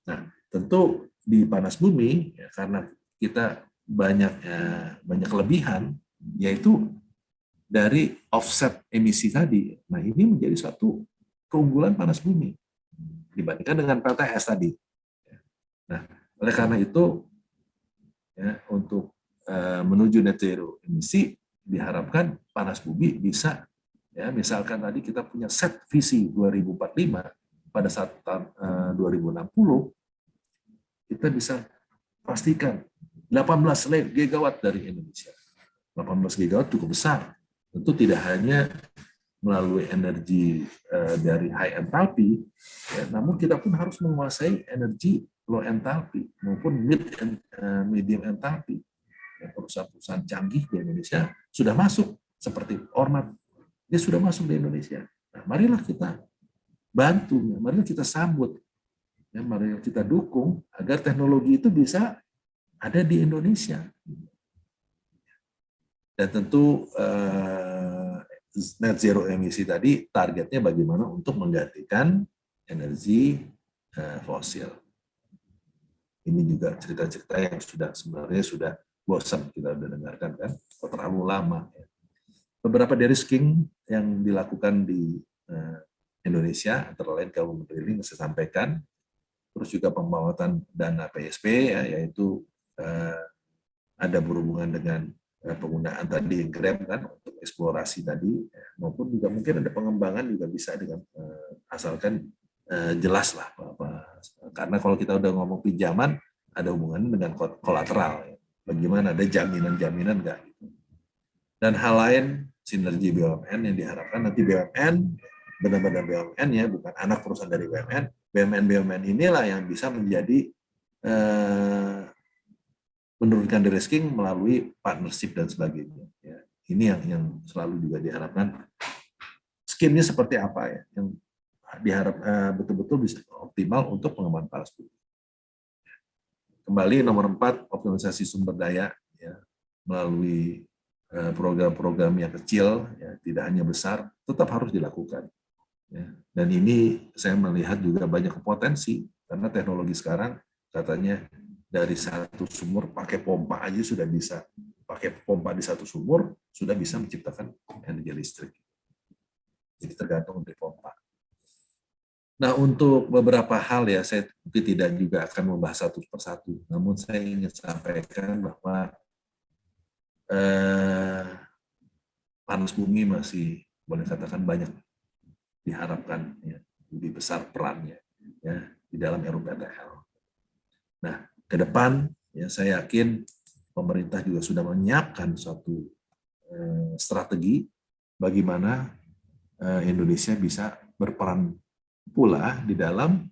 Nah tentu di panas bumi ya, karena kita banyak kelebihan, yaitu dari offset emisi tadi. Nah ini menjadi satu keunggulan panas bumi dibandingkan dengan PLTS tadi. Nah oleh karena itu ya, untuk menuju net zero emisi diharapkan panas bumi bisa, ya misalkan tadi kita punya set visi 2045, pada saat 2060 kita bisa pastikan 18 gigawatt dari Indonesia. 18 gigawatt cukup besar. Tentu tidak hanya melalui energi dari high enthalpy, ya, namun kita pun harus menguasai energi low enthalpy maupun medium enthalpy. Ya, perusahaan-perusahaan canggih di Indonesia sudah masuk, seperti Ormat, dia sudah masuk di Indonesia. Nah, marilah kita bantu, marilah kita sambut, ya, marilah kita dukung agar teknologi itu bisa ada di Indonesia. Dan tentu net zero emisi tadi targetnya bagaimana untuk menggantikan energi fosil. Ini juga cerita-cerita yang sebenarnya sudah bosan kita udah dengarkan kan, terlalu lama. Beberapa de-risking yang dilakukan di Indonesia, antara lain Government Drilling saya sampaikan, terus juga pembawakan dana PSP, ya, yaitu ada berhubungan dengan penggunaan tadi Grab kan untuk eksplorasi tadi, maupun juga mungkin ada pengembangan juga bisa dengan asalkan jelas lah karena kalau kita udah ngomong pinjaman ada hubungannya dengan kolateral, ya. Bagaimana ada jaminan enggak gitu. Dan hal lain sinergi BUMN yang diharapkan nanti BUMN benar-benar BUMN ya, bukan anak perusahaan dari BUMN inilah yang bisa menjadi menurunkan de-risking melalui partnership dan sebagainya. Ya, ini yang selalu juga diharapkan. Skimnya seperti apa ya? Yang diharap betul-betul bisa optimal untuk pengembangan panas bumi. Kembali nomor 4, optimalisasi sumber daya ya, melalui program-program yang kecil, ya, tidak hanya besar, tetap harus dilakukan. Ya. Dan ini saya melihat juga banyak potensi karena teknologi sekarang katanya dari satu sumur pakai pompa aja sudah bisa, pakai pompa di satu sumur sudah bisa menciptakan energi listrik. Jadi tergantung dari pompa. Nah untuk beberapa hal ya saya tidak juga akan membahas satu persatu, namun saya ingin sampaikan bahwa panas bumi masih boleh katakan banyak diharapkan ya, lebih besar perannya ya di dalam RUPTL. Nah ke depan ya saya yakin pemerintah juga sudah menyiapkan suatu strategi bagaimana Indonesia bisa berperan pula di dalam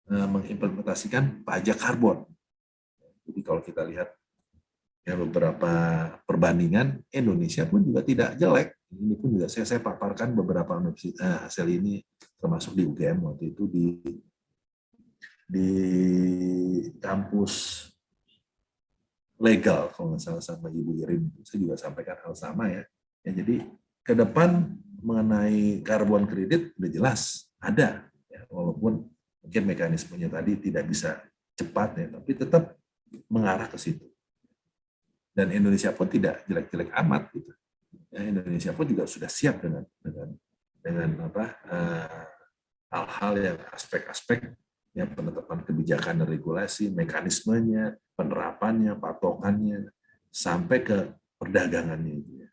mengimplementasikan pajak karbon. Jadi kalau kita lihat ya beberapa perbandingan, Indonesia pun juga tidak jelek. Ini pun juga saya paparkan beberapa hasil ini, termasuk di UGM waktu itu di kampus legal kalau nggak salah sama Ibu Irin, saya juga sampaikan hal sama ya. Jadi ke depan mengenai karbon kredit udah jelas ada, ya, walaupun mungkin mekanismenya tadi tidak bisa cepat ya, tapi tetap mengarah ke situ. Dan Indonesia pun tidak jelek-jelek amat gitu. Ya, Indonesia pun juga sudah siap dengan hal-hal yang aspek-aspek ya, penetapan kebijakan dan regulasi, mekanismenya, penerapannya, patokannya, sampai ke perdagangannya.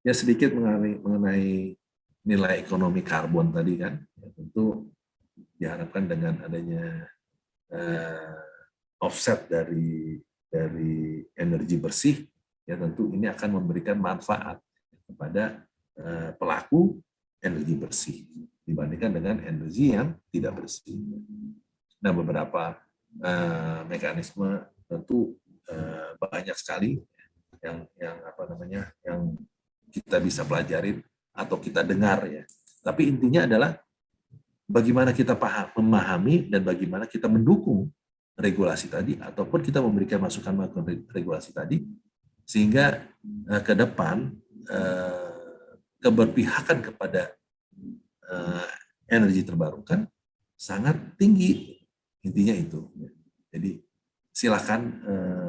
Ya sedikit mengenai nilai ekonomi karbon tadi kan, ya, tentu diharapkan dengan adanya offset dari energi bersih, ya tentu ini akan memberikan manfaat kepada pelaku energi bersih dibandingkan dengan energi yang tidak bersih. Nah, beberapa mekanisme tentu banyak sekali yang kita bisa pelajari atau kita dengar ya. Tapi intinya adalah bagaimana kita memahami dan bagaimana kita mendukung regulasi tadi ataupun kita memberikan masukan regulasi tadi sehingga ke depan keberpihakan kepada energi terbarukan sangat tinggi. Intinya itu. Jadi silakan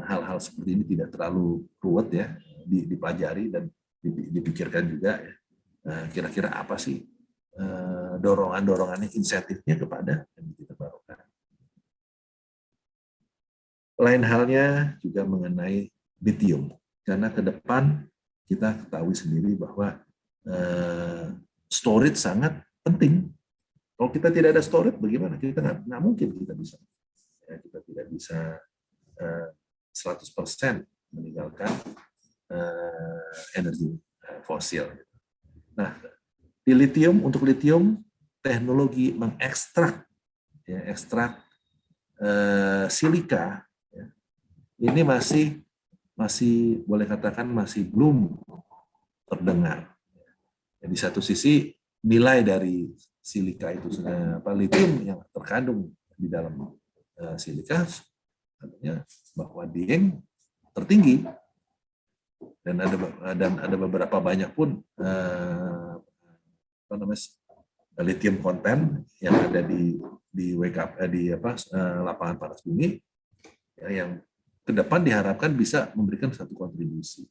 hal-hal seperti ini tidak terlalu ruwet ya, dipelajari dan dipikirkan juga ya. Kira-kira apa sih dorongan-dorongannya, insentifnya kepada energi terbarukan. Lain halnya juga mengenai lithium, karena ke depan kita ketahui sendiri bahwa storage sangat penting. Kalau kita tidak ada storage, bagaimana? Kita nggak mungkin kita bisa. Ya, kita tidak bisa 100% meninggalkan energi fosil. Nah, di lithium, untuk lithium, teknologi mengekstrak silika ya, ini masih boleh katakan masih belum terdengar. Di satu sisi nilai dari silika itu lithium yang terkandung di dalam silika artinya bahwa dia tertinggi dan ada beberapa banyak pun lithium content yang ada di lapangan panas bumi ya, yang ke depan diharapkan bisa memberikan satu kontribusi.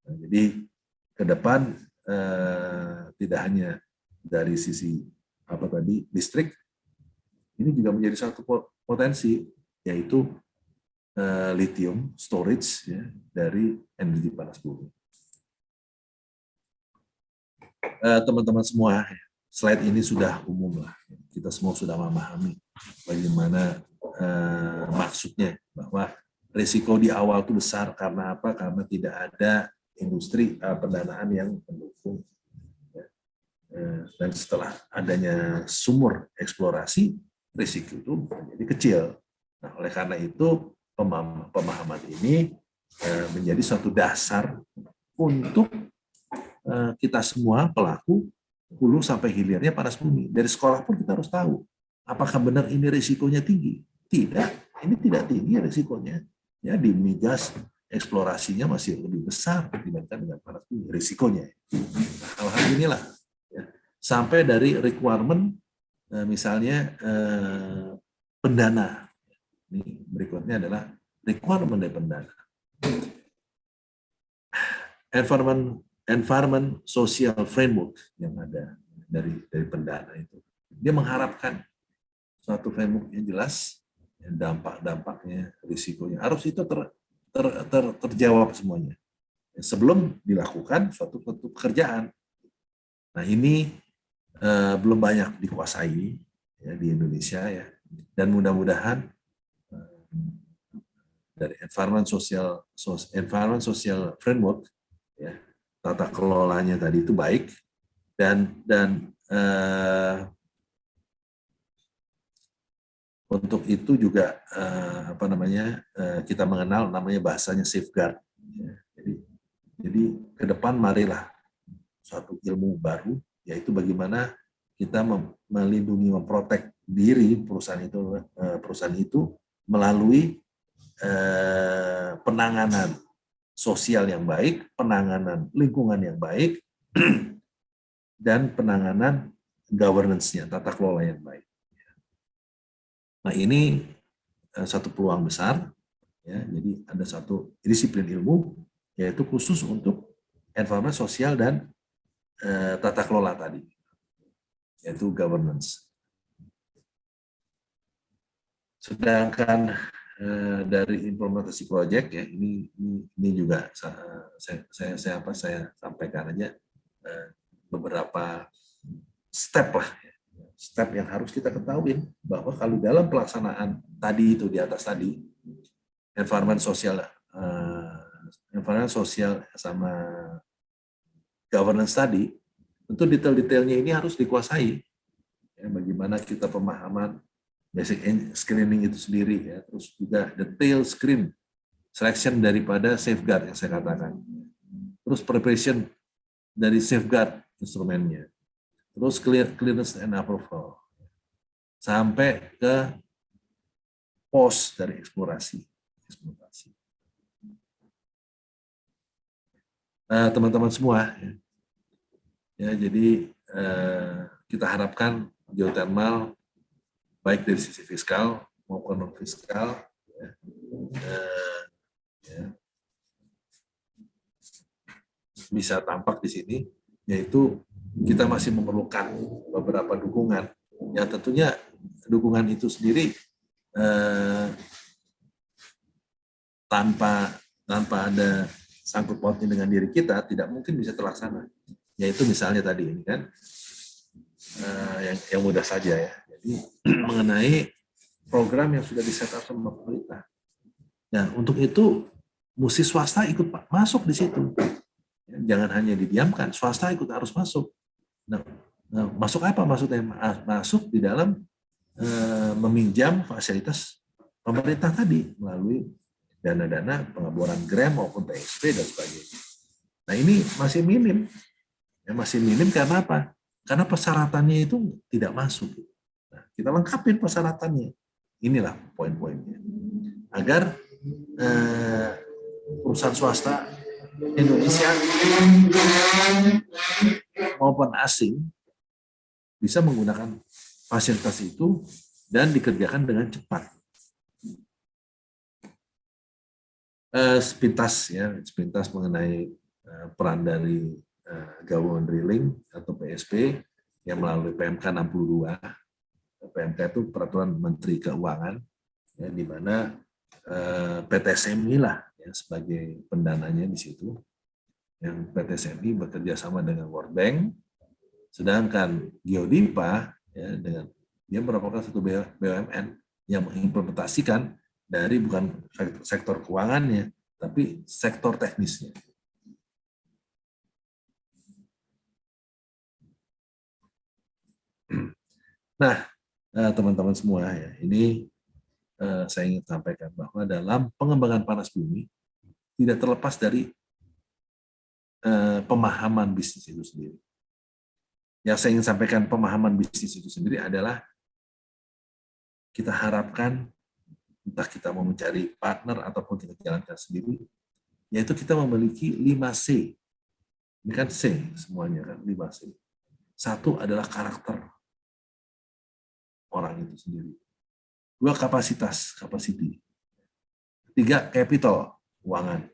Nah, jadi ke depan tidak hanya dari sisi listrik, ini juga menjadi satu potensi, yaitu lithium storage ya, dari energi panas bumi. Teman-teman semua, slide ini sudah umum lah. Kita semua sudah memahami bagaimana maksudnya, bahwa risiko di awal itu besar karena apa? Karena tidak ada industri pendanaan yang mendukung. Dan setelah adanya sumur eksplorasi, risiko itu menjadi kecil. Nah, oleh karena itu pemahaman ini menjadi suatu dasar untuk kita semua pelaku hulu sampai hilirnya panas bumi. Dari sekolah pun kita harus tahu apakah benar ini risikonya tinggi. Tidak, ini tidak tinggi risikonya. Ya, di migas eksplorasinya masih lebih besar dibandingkan dengan panas bumi risikonya. Hal-hal inilah ya, sampai dari requirement misalnya pendana. Ini berikutnya adalah requirement dari pendana. Environment social framework yang ada dari pendana itu. Dia mengharapkan suatu framework yang jelas, dampak-dampaknya, risikonya harus itu terjawab semuanya sebelum dilakukan suatu pekerjaan. Nah, ini belum banyak dikuasai ya, di Indonesia ya, dan mudah-mudahan dari environment social framework ya, tata kelolanya tadi itu baik dan untuk itu juga kita mengenal namanya bahasanya safeguard. Ya. Jadi ke depan marilah suatu ilmu baru, yaitu bagaimana kita melindungi, memprotek diri perusahaan itu melalui penanganan sosial yang baik, penanganan lingkungan yang baik, dan penanganan governance-nya, tata kelola yang baik. Nah, ini satu peluang besar, ya. Jadi ada satu disiplin ilmu, yaitu khusus untuk environment, sosial, dan tata kelola tadi, yaitu governance. Sedangkan dari implementasi proyek ya, ini juga saya sampaikan aja beberapa step lah, step yang harus kita ketahui bahwa kalau dalam pelaksanaan tadi itu di atas tadi, environment sosial sama governance tadi, tentu detail-detailnya ini harus dikuasai. Ya, bagaimana kita pemahaman basic screening itu sendiri, ya, terus juga detail screen selection daripada safeguard yang saya katakan, terus preparation dari safeguard instrumennya, terus clearance and approval, sampai ke post dari eksplorasi. Teman-teman semua, ya, jadi kita harapkan geothermal baik dari sisi fiskal maupun non fiskal bisa tampak di sini, yaitu kita masih memerlukan beberapa dukungan. Ya tentunya dukungan itu sendiri tanpa ada sangkut pautnya dengan diri kita tidak mungkin bisa terlaksana. Yaitu misalnya tadi ini kan yang mudah saja ya. Jadi mengenai program yang sudah di-set up sama pemerintah. Nah, untuk itu mesti swasta ikut masuk di situ. Jangan hanya didiamkan, swasta ikut harus masuk. Nah, masuk apa maksudnya? Masuk di dalam meminjam fasilitas pemerintah tadi melalui dana-dana pengeboran GRAM maupun PSP dan sebagainya. Nah, ini masih minim. Ya, masih minim karena apa? Karena persyaratannya itu tidak masuk. Nah, kita lengkapin persyaratannya. Inilah poin-poinnya. Agar perusahaan swasta Indonesia maupun asing bisa menggunakan fasilitas itu dan dikerjakan dengan cepat. Sepintas mengenai peran dari gabungan drilling atau PSP yang melalui PMK 62. PMK itu Peraturan Menteri Keuangan, ya, di mana PTSMI lah ya, sebagai pendananya di situ. Yang PTSMI bekerja sama dengan World Bank, sedangkan Geodipa ya, dia merupakan satu BUMN yang mengimplementasikan dari bukan sektor keuangannya, tapi sektor teknisnya. Nah, teman-teman semua ya, ini saya ingin sampaikan bahwa dalam pengembangan panas bumi tidak terlepas dari pemahaman bisnis itu sendiri. Yang saya ingin sampaikan pemahaman bisnis itu sendiri adalah kita harapkan entah kita mau mencari partner ataupun kita jalankan sendiri, yaitu kita memiliki 5C. Ini kan C semuanya kan, 5C. Satu adalah karakter orang itu sendiri. 2, capacity. 3, capital, keuangan.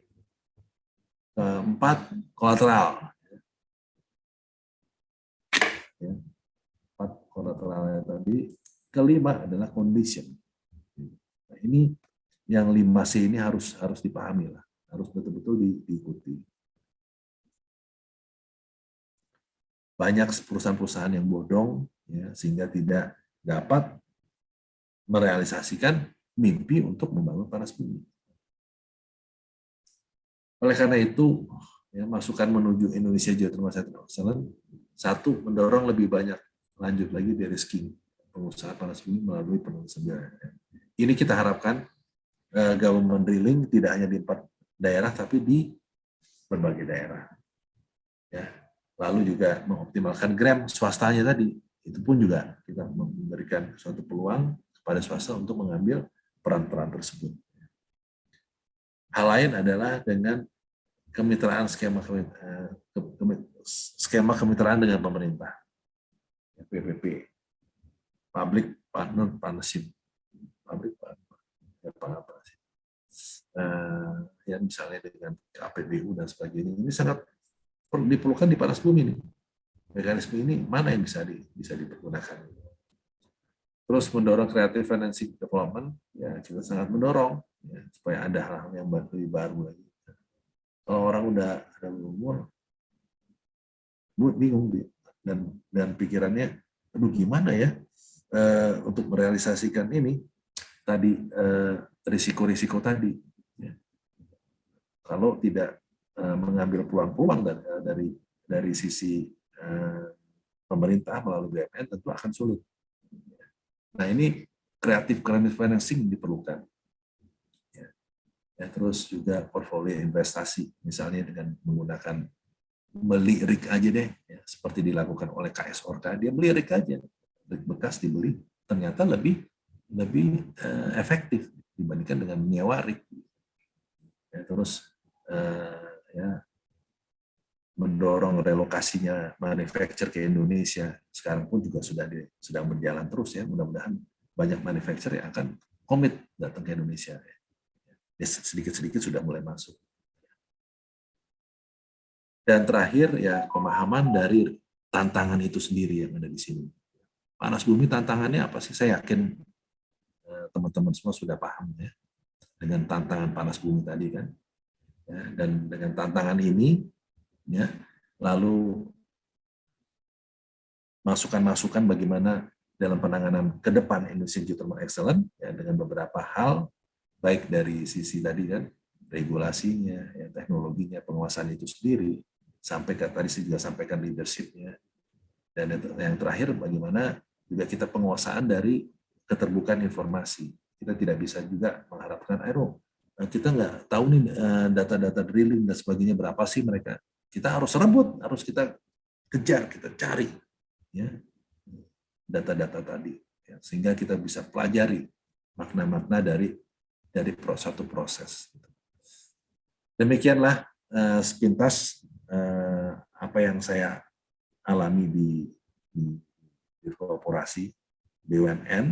4, kolateral. 4 kolateralnya tadi. 5 adalah condition. Nah, ini yang 5C ini harus dipahami lah, harus betul-betul diikuti. Banyak perusahaan-perusahaan yang bodong ya, sehingga tidak dapat merealisasikan mimpi untuk membangun panas bumi. Oleh karena itu, ya, masukan menuju Indonesia Geothermal Center of Excellence, 1, mendorong lebih banyak lanjut lagi de-risking pengusaha panas bumi melalui penulisan biaya. Ini kita harapkan government drilling tidak hanya di 4 daerah, tapi di berbagai daerah. Ya. Lalu juga mengoptimalkan GRAM swastanya tadi. Itu pun juga kita memberikan suatu peluang kepada swasta untuk mengambil peran-peran tersebut. Hal lain adalah dengan kemitraan skema kemitraan dengan pemerintah, PPP, Public Partner Partnership, yang misalnya dengan KPBU dan sebagainya. Ini sangat diperlukan di panas bumi nih. Mekanisme ini mana yang bisa dipergunakan. Terus mendorong creative financing development ya juga sangat mendorong ya, supaya ada hal yang lebih baru lagi. Kalau orang udah ada umur, bingung dia dan pikirannya, aduh gimana ya untuk merealisasikan ini tadi risiko-risiko tadi. Ya. Kalau tidak mengambil peluang-peluang dari sisi pemerintah melalui BUMN tentu akan sulit. Nah ini kreatif financing diperlukan. Ya, terus juga portfolio investasi, misalnya dengan menggunakan beli rig aja deh, ya, seperti dilakukan oleh KS Orka, dia beli rig aja, rig bekas dibeli, ternyata lebih efektif dibandingkan dengan menyewa rig. Ya, terus ya, mendorong relokasinya manufacture ke Indonesia, sekarang pun juga sedang berjalan terus ya, mudah-mudahan banyak manufacturer yang akan komit datang ke Indonesia. Ya, sedikit-sedikit sudah mulai masuk. Dan terakhir ya pemahaman dari tantangan itu sendiri yang ada di sini. Panas bumi tantangannya apa sih? Saya yakin teman-teman semua sudah paham ya dengan tantangan panas bumi tadi kan. Ya, dan dengan tantangan ini ya lalu masukan-masukan bagaimana dalam penanganan ke depan Indonesian Geothermal Excellence ya, dengan beberapa hal baik dari sisi tadi kan regulasinya, ya, teknologinya, penguasaan itu sendiri, sampai tadi saya juga sampaikan leadership-nya, dan yang terakhir bagaimana juga kita penguasaan dari keterbukaan informasi. Kita tidak bisa juga mengharapkan kita nggak tahu nih data-data drilling dan sebagainya berapa sih mereka. Kita harus rebut, harus kita kejar, kita cari ya data-data tadi, ya, sehingga kita bisa pelajari makna-makna dari satu proses. Demikianlah sepintas apa yang saya alami di korporasi BUMN,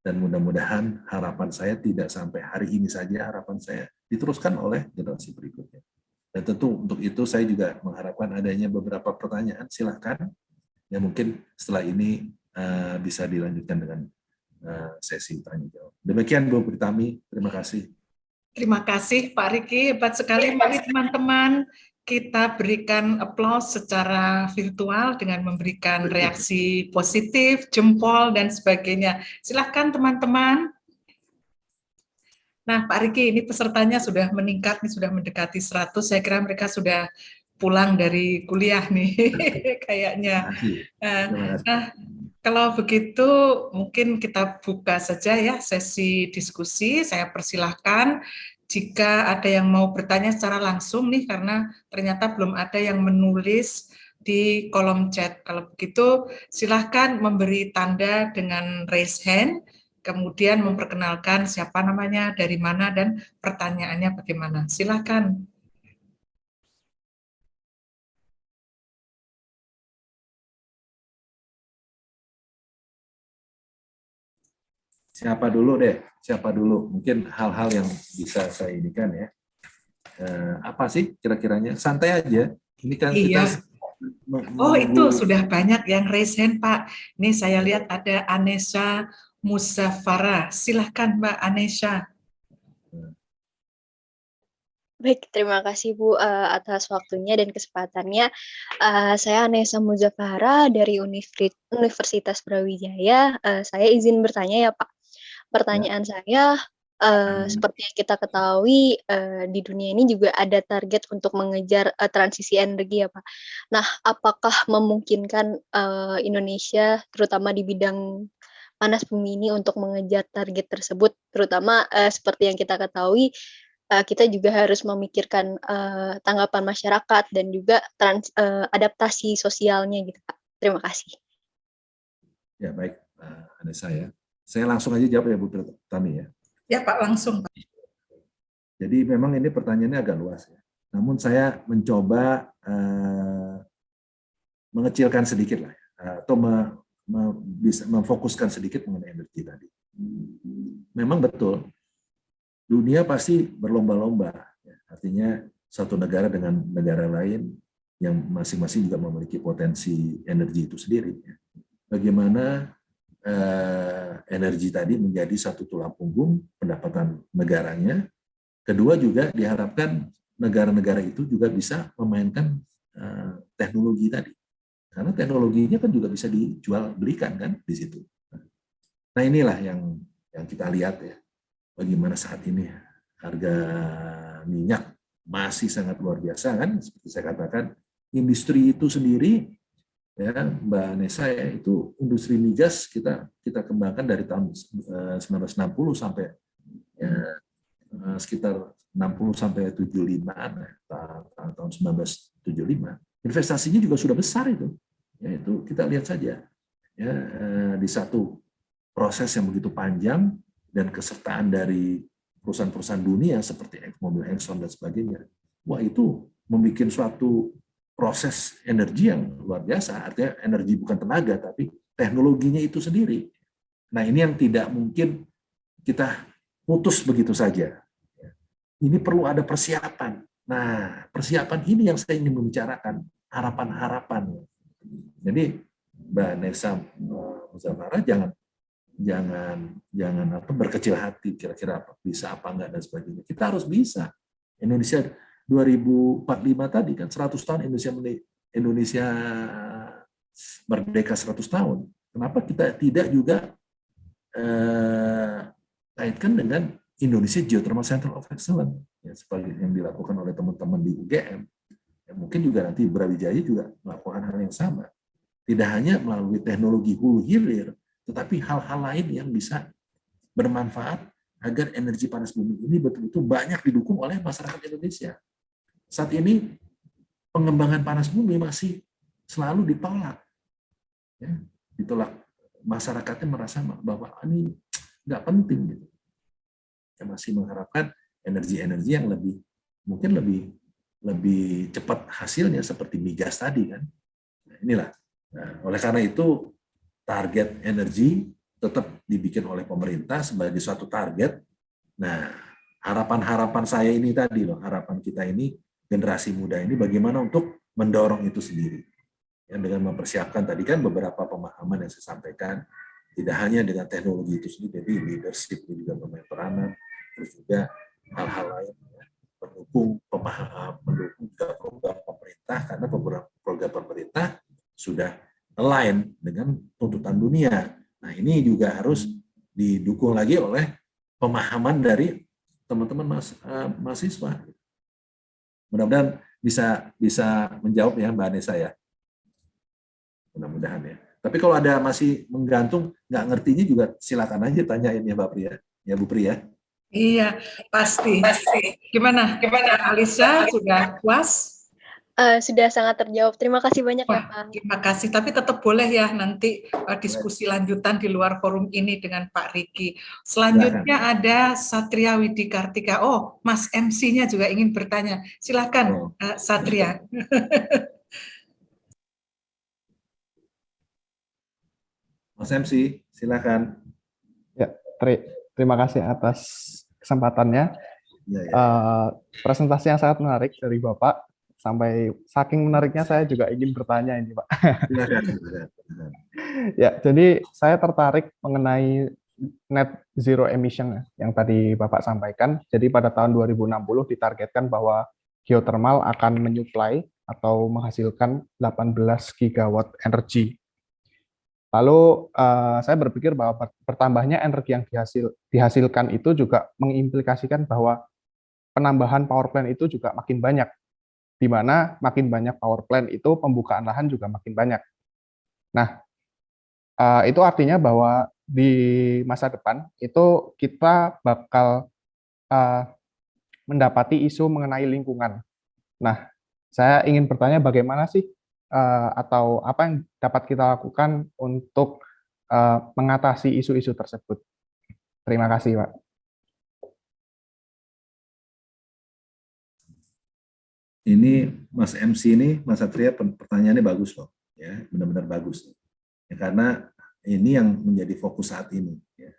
dan mudah-mudahan harapan saya tidak sampai hari ini saja, harapan saya diteruskan oleh generasi berikutnya. Dan tentu untuk itu saya juga mengharapkan adanya beberapa pertanyaan, silahkan. Ya mungkin setelah ini bisa dilanjutkan dengan sesi tanya jawab. Demikian Bu Pritami, terima kasih. Terima kasih Pak Riki, hebat sekali. Mari teman-teman kita berikan aplaus secara virtual dengan memberikan reaksi positif, jempol, dan sebagainya. Silakan teman-teman. Nah Pak Riki, ini pesertanya sudah meningkat, nih sudah mendekati 100, saya kira mereka sudah pulang dari kuliah nih, kayaknya. Nah, kalau begitu mungkin kita buka saja ya sesi diskusi. Saya persilahkan jika ada yang mau bertanya secara langsung nih, karena ternyata belum ada yang menulis di kolom chat. Kalau begitu silahkan memberi tanda dengan raise hand, kemudian memperkenalkan siapa namanya, dari mana, dan pertanyaannya bagaimana. Silahkan. Siapa dulu deh, siapa dulu? Mungkin hal-hal yang bisa saya indikan ya. Apa sih kira-kiranya? Santai aja. Ini kan iya. kita Oh itu sudah banyak yang raise hand Pak. Ini saya lihat ada Anesha Musafara. Silahkan Mbak Anesha. Baik, terima kasih Bu atas waktunya dan kesempatannya. Saya Anessa Muzafara dari Universitas Brawijaya. Saya izin bertanya ya Pak. Pertanyaan saya, seperti yang kita ketahui di dunia ini juga ada target untuk mengejar transisi energi ya Pak. Nah, apakah memungkinkan Indonesia, terutama di bidang panas bumi ini, untuk mengejar target tersebut, terutama seperti yang kita ketahui, kita juga harus memikirkan tanggapan masyarakat dan juga adaptasi sosialnya gitu Pak. Terima kasih. Ya baik, Anessa ya. Saya langsung aja jawab ya Bu Pritami ya. Ya Pak, langsung Pak. Jadi memang ini pertanyaannya agak luas ya. Namun saya mencoba mengecilkan sedikit lah, atau bisa memfokuskan sedikit mengenai energi tadi. Memang betul, dunia pasti berlomba-lomba. Artinya satu negara dengan negara lain yang masing-masing juga memiliki potensi energi itu sendiri. Bagaimana energi tadi menjadi satu tulang punggung pendapatan negaranya. Kedua juga diharapkan negara-negara itu juga bisa memainkan teknologi tadi. Karena teknologinya kan juga bisa dijual belikan kan di situ. Nah inilah yang kita lihat ya, bagaimana saat ini harga minyak masih sangat luar biasa kan, seperti saya katakan, industri itu sendiri ya Mbak Nessa ya, itu industri migas kita kembangkan dari tahun 1960 sampai ya, sekitar 60 sampai 75 tahun 1975. Investasinya juga sudah besar itu. Ya, itu kita lihat saja ya, di satu proses yang begitu panjang dan kesertaan dari perusahaan-perusahaan dunia seperti mobil Exxon dan sebagainya. Wah, itu membuat suatu proses energi yang luar biasa. Artinya energi bukan tenaga, tapi teknologinya itu sendiri. Nah, ini yang tidak mungkin kita putus begitu saja. Ini perlu ada persiapan. Nah, persiapan ini yang saya ingin membicarakan, harapan-harapan. Jadi Mbak Nessa Muzafara jangan berkecil hati kira-kira bisa apa enggak dan sebagainya. Kita harus bisa. Indonesia 2045 tadi kan 100 tahun Indonesia merdeka 100 tahun. Kenapa kita tidak juga kaitkan dengan Indonesia Geothermal Center of Excellence ya, seperti yang dilakukan oleh teman-teman di UGM. Ya, mungkin juga nanti Brawijaya juga melakukan hal yang sama. Tidak hanya melalui teknologi hulu hilir, tetapi hal-hal lain yang bisa bermanfaat agar energi panas bumi ini betul-betul banyak didukung oleh masyarakat Indonesia. Saat ini pengembangan panas bumi masih selalu ditolak. Ya, ditolak. Masyarakatnya merasa bahwa ini nggak penting. Gitu. Ya, masih mengharapkan energi-energi yang mungkin lebih cepat hasilnya seperti migas tadi kan. Nah, inilah. Nah, oleh karena itu target energi tetap dibikin oleh pemerintah sebagai suatu target. Nah, harapan-harapan saya ini tadi loh, harapan kita ini generasi muda ini bagaimana untuk mendorong itu sendiri. Ya, dengan mempersiapkan tadi kan beberapa pemahaman yang saya sampaikan, tidak hanya dengan teknologi itu sendiri, jadi leadership juga bermain peranan, terus juga hal-hal lain ya, mendukung juga program pemerintah karena program pemerintah sudah align dengan tuntutan dunia. Nah, ini juga harus didukung lagi oleh pemahaman dari teman-teman mahasiswa. Mudah-mudahan bisa menjawab ya Mbak Nessa ya. Mudah-mudahan ya. Tapi kalau ada masih menggantung, nggak ngertinya juga silakan aja tanyain ya Mbak Pri ya. Ya Bu Pri ya. Iya, pasti. Gimana Alisa, sudah puas? Sudah sangat terjawab. Terima kasih banyak ya Wah, Pak. terima kasih. Tapi tetap boleh ya nanti diskusi lanjutan di luar forum ini dengan Pak Riki. Selanjutnya ada Satria Widikartika. Oh, Mas MC-nya juga ingin bertanya. Silakan Satria. Mas MC, silakan. Ya, terima kasih atas kesempatannya. Presentasi yang sangat menarik dari Bapak. Sampai saking menariknya saya juga ingin bertanya ini, Pak. Ya, jadi saya tertarik mengenai net zero emission yang tadi Bapak sampaikan. Jadi pada tahun 2060 ditargetkan bahwa geothermal akan menyuplai atau menghasilkan 18 gigawatt energi. Lalu saya berpikir bahwa bertambahnya energi yang dihasilkan itu juga mengimplikasikan bahwa penambahan power plant itu juga makin banyak. Di mana makin banyak power plant itu pembukaan lahan juga makin banyak. Nah, itu artinya bahwa di masa depan itu kita bakal mendapati isu mengenai lingkungan. Nah, saya ingin bertanya bagaimana sih atau apa yang dapat kita lakukan untuk mengatasi isu-isu tersebut. Terima kasih, Pak. Ini Mas MC ini, Mas Satria, pertanyaannya bagus loh, ya benar-benar bagus. Ya, karena ini yang menjadi fokus saat ini. Ya.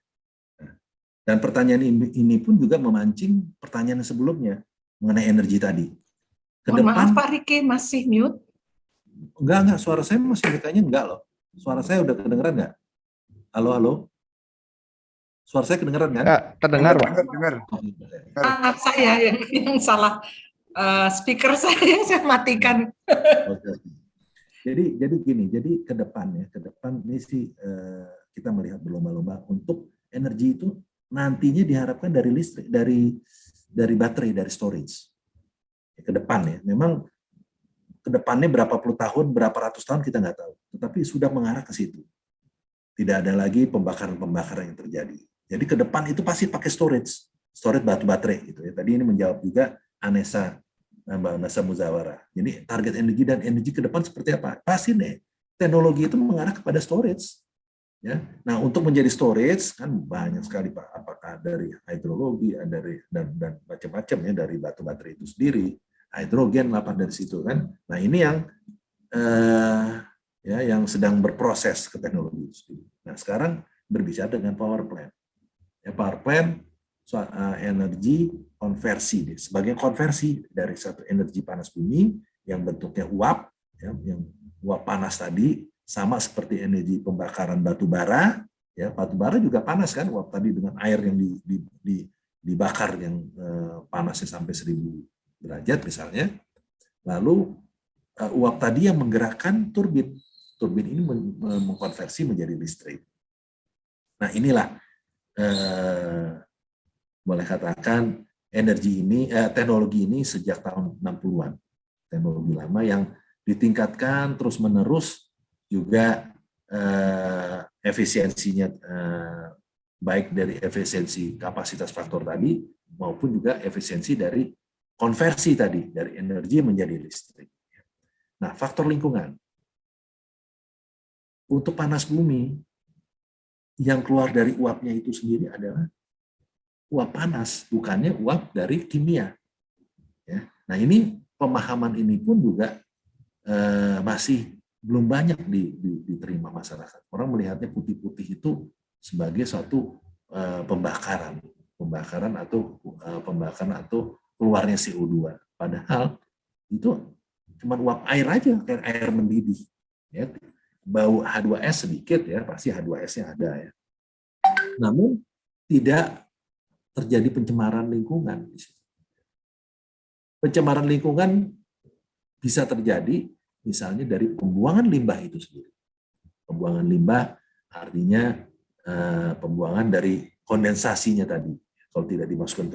Nah, dan pertanyaan ini pun juga memancing pertanyaan sebelumnya mengenai energi tadi. Maaf Pak Riki, masih mute? Enggak, suara saya masih kayaknya enggak loh. Suara saya udah kedengeran enggak? Halo, halo. Suara saya kedengaran kan? Terdengar, Pak. Dengar. Saya yang salah speaker saya matikan. Oke. Jadi gini, jadi ke depan ini sih kita melihat berlomba-lomba untuk energi itu nantinya diharapkan dari listrik, dari baterai, dari storage. Ke depan ya, memang ke depannya berapa puluh tahun, berapa ratus tahun kita nggak tahu, tetapi sudah mengarah ke situ. Tidak ada lagi pembakaran yang terjadi. Jadi ke depan itu pasti pakai storage batu baterai gitu ya. Tadi ini menjawab juga Mbak Anessa Muzawara. Jadi target energi dan energi ke depan seperti apa? Pasti deh teknologi itu mengarah kepada storage. Ya. Nah, untuk menjadi storage kan banyak sekali Pak. Apakah dari hidrologi, dan macam-macam ya, dari batu baterai itu sendiri, hidrogen apa dari situ kan. Nah, ini yang yang sedang berproses ke teknologi itu sendiri. Nah, sekarang berbicara dengan power plant. Ya, power plant energi konversi, sebagai konversi dari satu energi panas bumi yang bentuknya uap, ya, yang uap panas tadi sama seperti energi pembakaran batu bara, ya, batu bara juga panas kan, uap tadi dengan air yang dibakar yang panasnya sampai 1000 derajat misalnya, lalu uap tadi yang menggerakkan turbin ini mengkonversi menjadi listrik. Nah, inilah boleh katakan teknologi ini sejak tahun 60-an. Teknologi lama yang ditingkatkan terus-menerus, juga efisiensinya baik dari efisiensi kapasitas faktor tadi maupun juga efisiensi dari konversi tadi dari energi menjadi listrik. Nah, faktor lingkungan. Untuk panas bumi yang keluar dari uapnya itu sendiri adalah uap panas, bukannya uap dari kimia. Ya. Nah, ini pemahaman ini pun juga masih belum banyak diterima masyarakat. Orang melihatnya putih-putih itu sebagai suatu pembakaran atau keluarnya CO2. Padahal itu cuma uap air aja, kayak air mendidih. Ya. Bau H2S sedikit ya, pasti H2S-nya ada ya. Namun tidak terjadi pencemaran lingkungan. Pencemaran lingkungan bisa terjadi misalnya dari pembuangan limbah itu sendiri. Pembuangan limbah artinya pembuangan dari kondensasinya tadi. Kalau tidak dimasukkan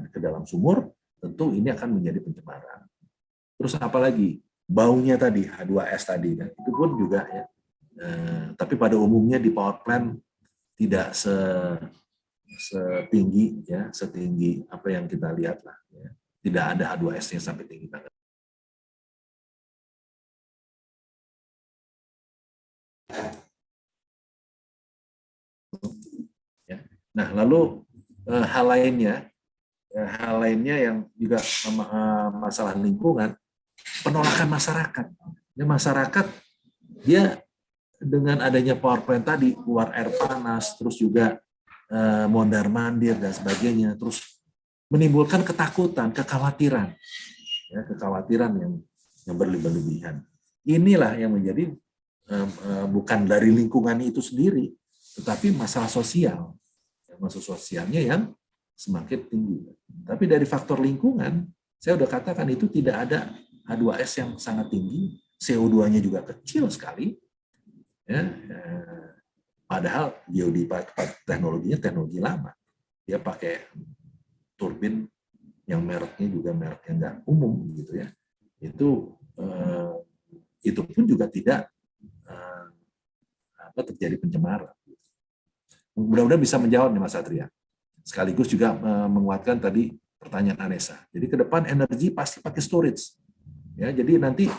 ke dalam sumur, tentu ini akan menjadi pencemaran. Terus apalagi baunya tadi, H2S tadi kan, itu pun juga ya. Tapi pada umumnya di power plant tidak setinggi apa yang kita lihat lah. Ya. Tidak ada H2S-nya sampai tinggi banget. Ya. Nah, lalu hal lainnya yang juga masalah lingkungan, penolakan masyarakat. Ya, masyarakat dia dengan adanya power plant tadi, keluar air panas, terus juga mondar-mandir dan sebagainya, terus menimbulkan ketakutan, kekhawatiran, ya, kekhawatiran yang berlebihan. Inilah yang menjadi bukan dari lingkungan itu sendiri, tetapi masalah sosial, masalah sosialnya yang semakin tinggi. Tapi dari faktor lingkungan, saya udah katakan itu tidak ada H2S yang sangat tinggi, CO2-nya juga kecil sekali, ya. Padahal teknologinya teknologi lama. Dia pakai turbin yang mereknya juga merek yang nggak umum gitu ya. Itu pun juga tidak terjadi pencemaran. Mudah-mudahan bisa menjawab nih Mas Satria. Sekaligus juga menguatkan tadi pertanyaan Anessa. Jadi ke depan energi pasti pakai storage. Ya, jadi nanti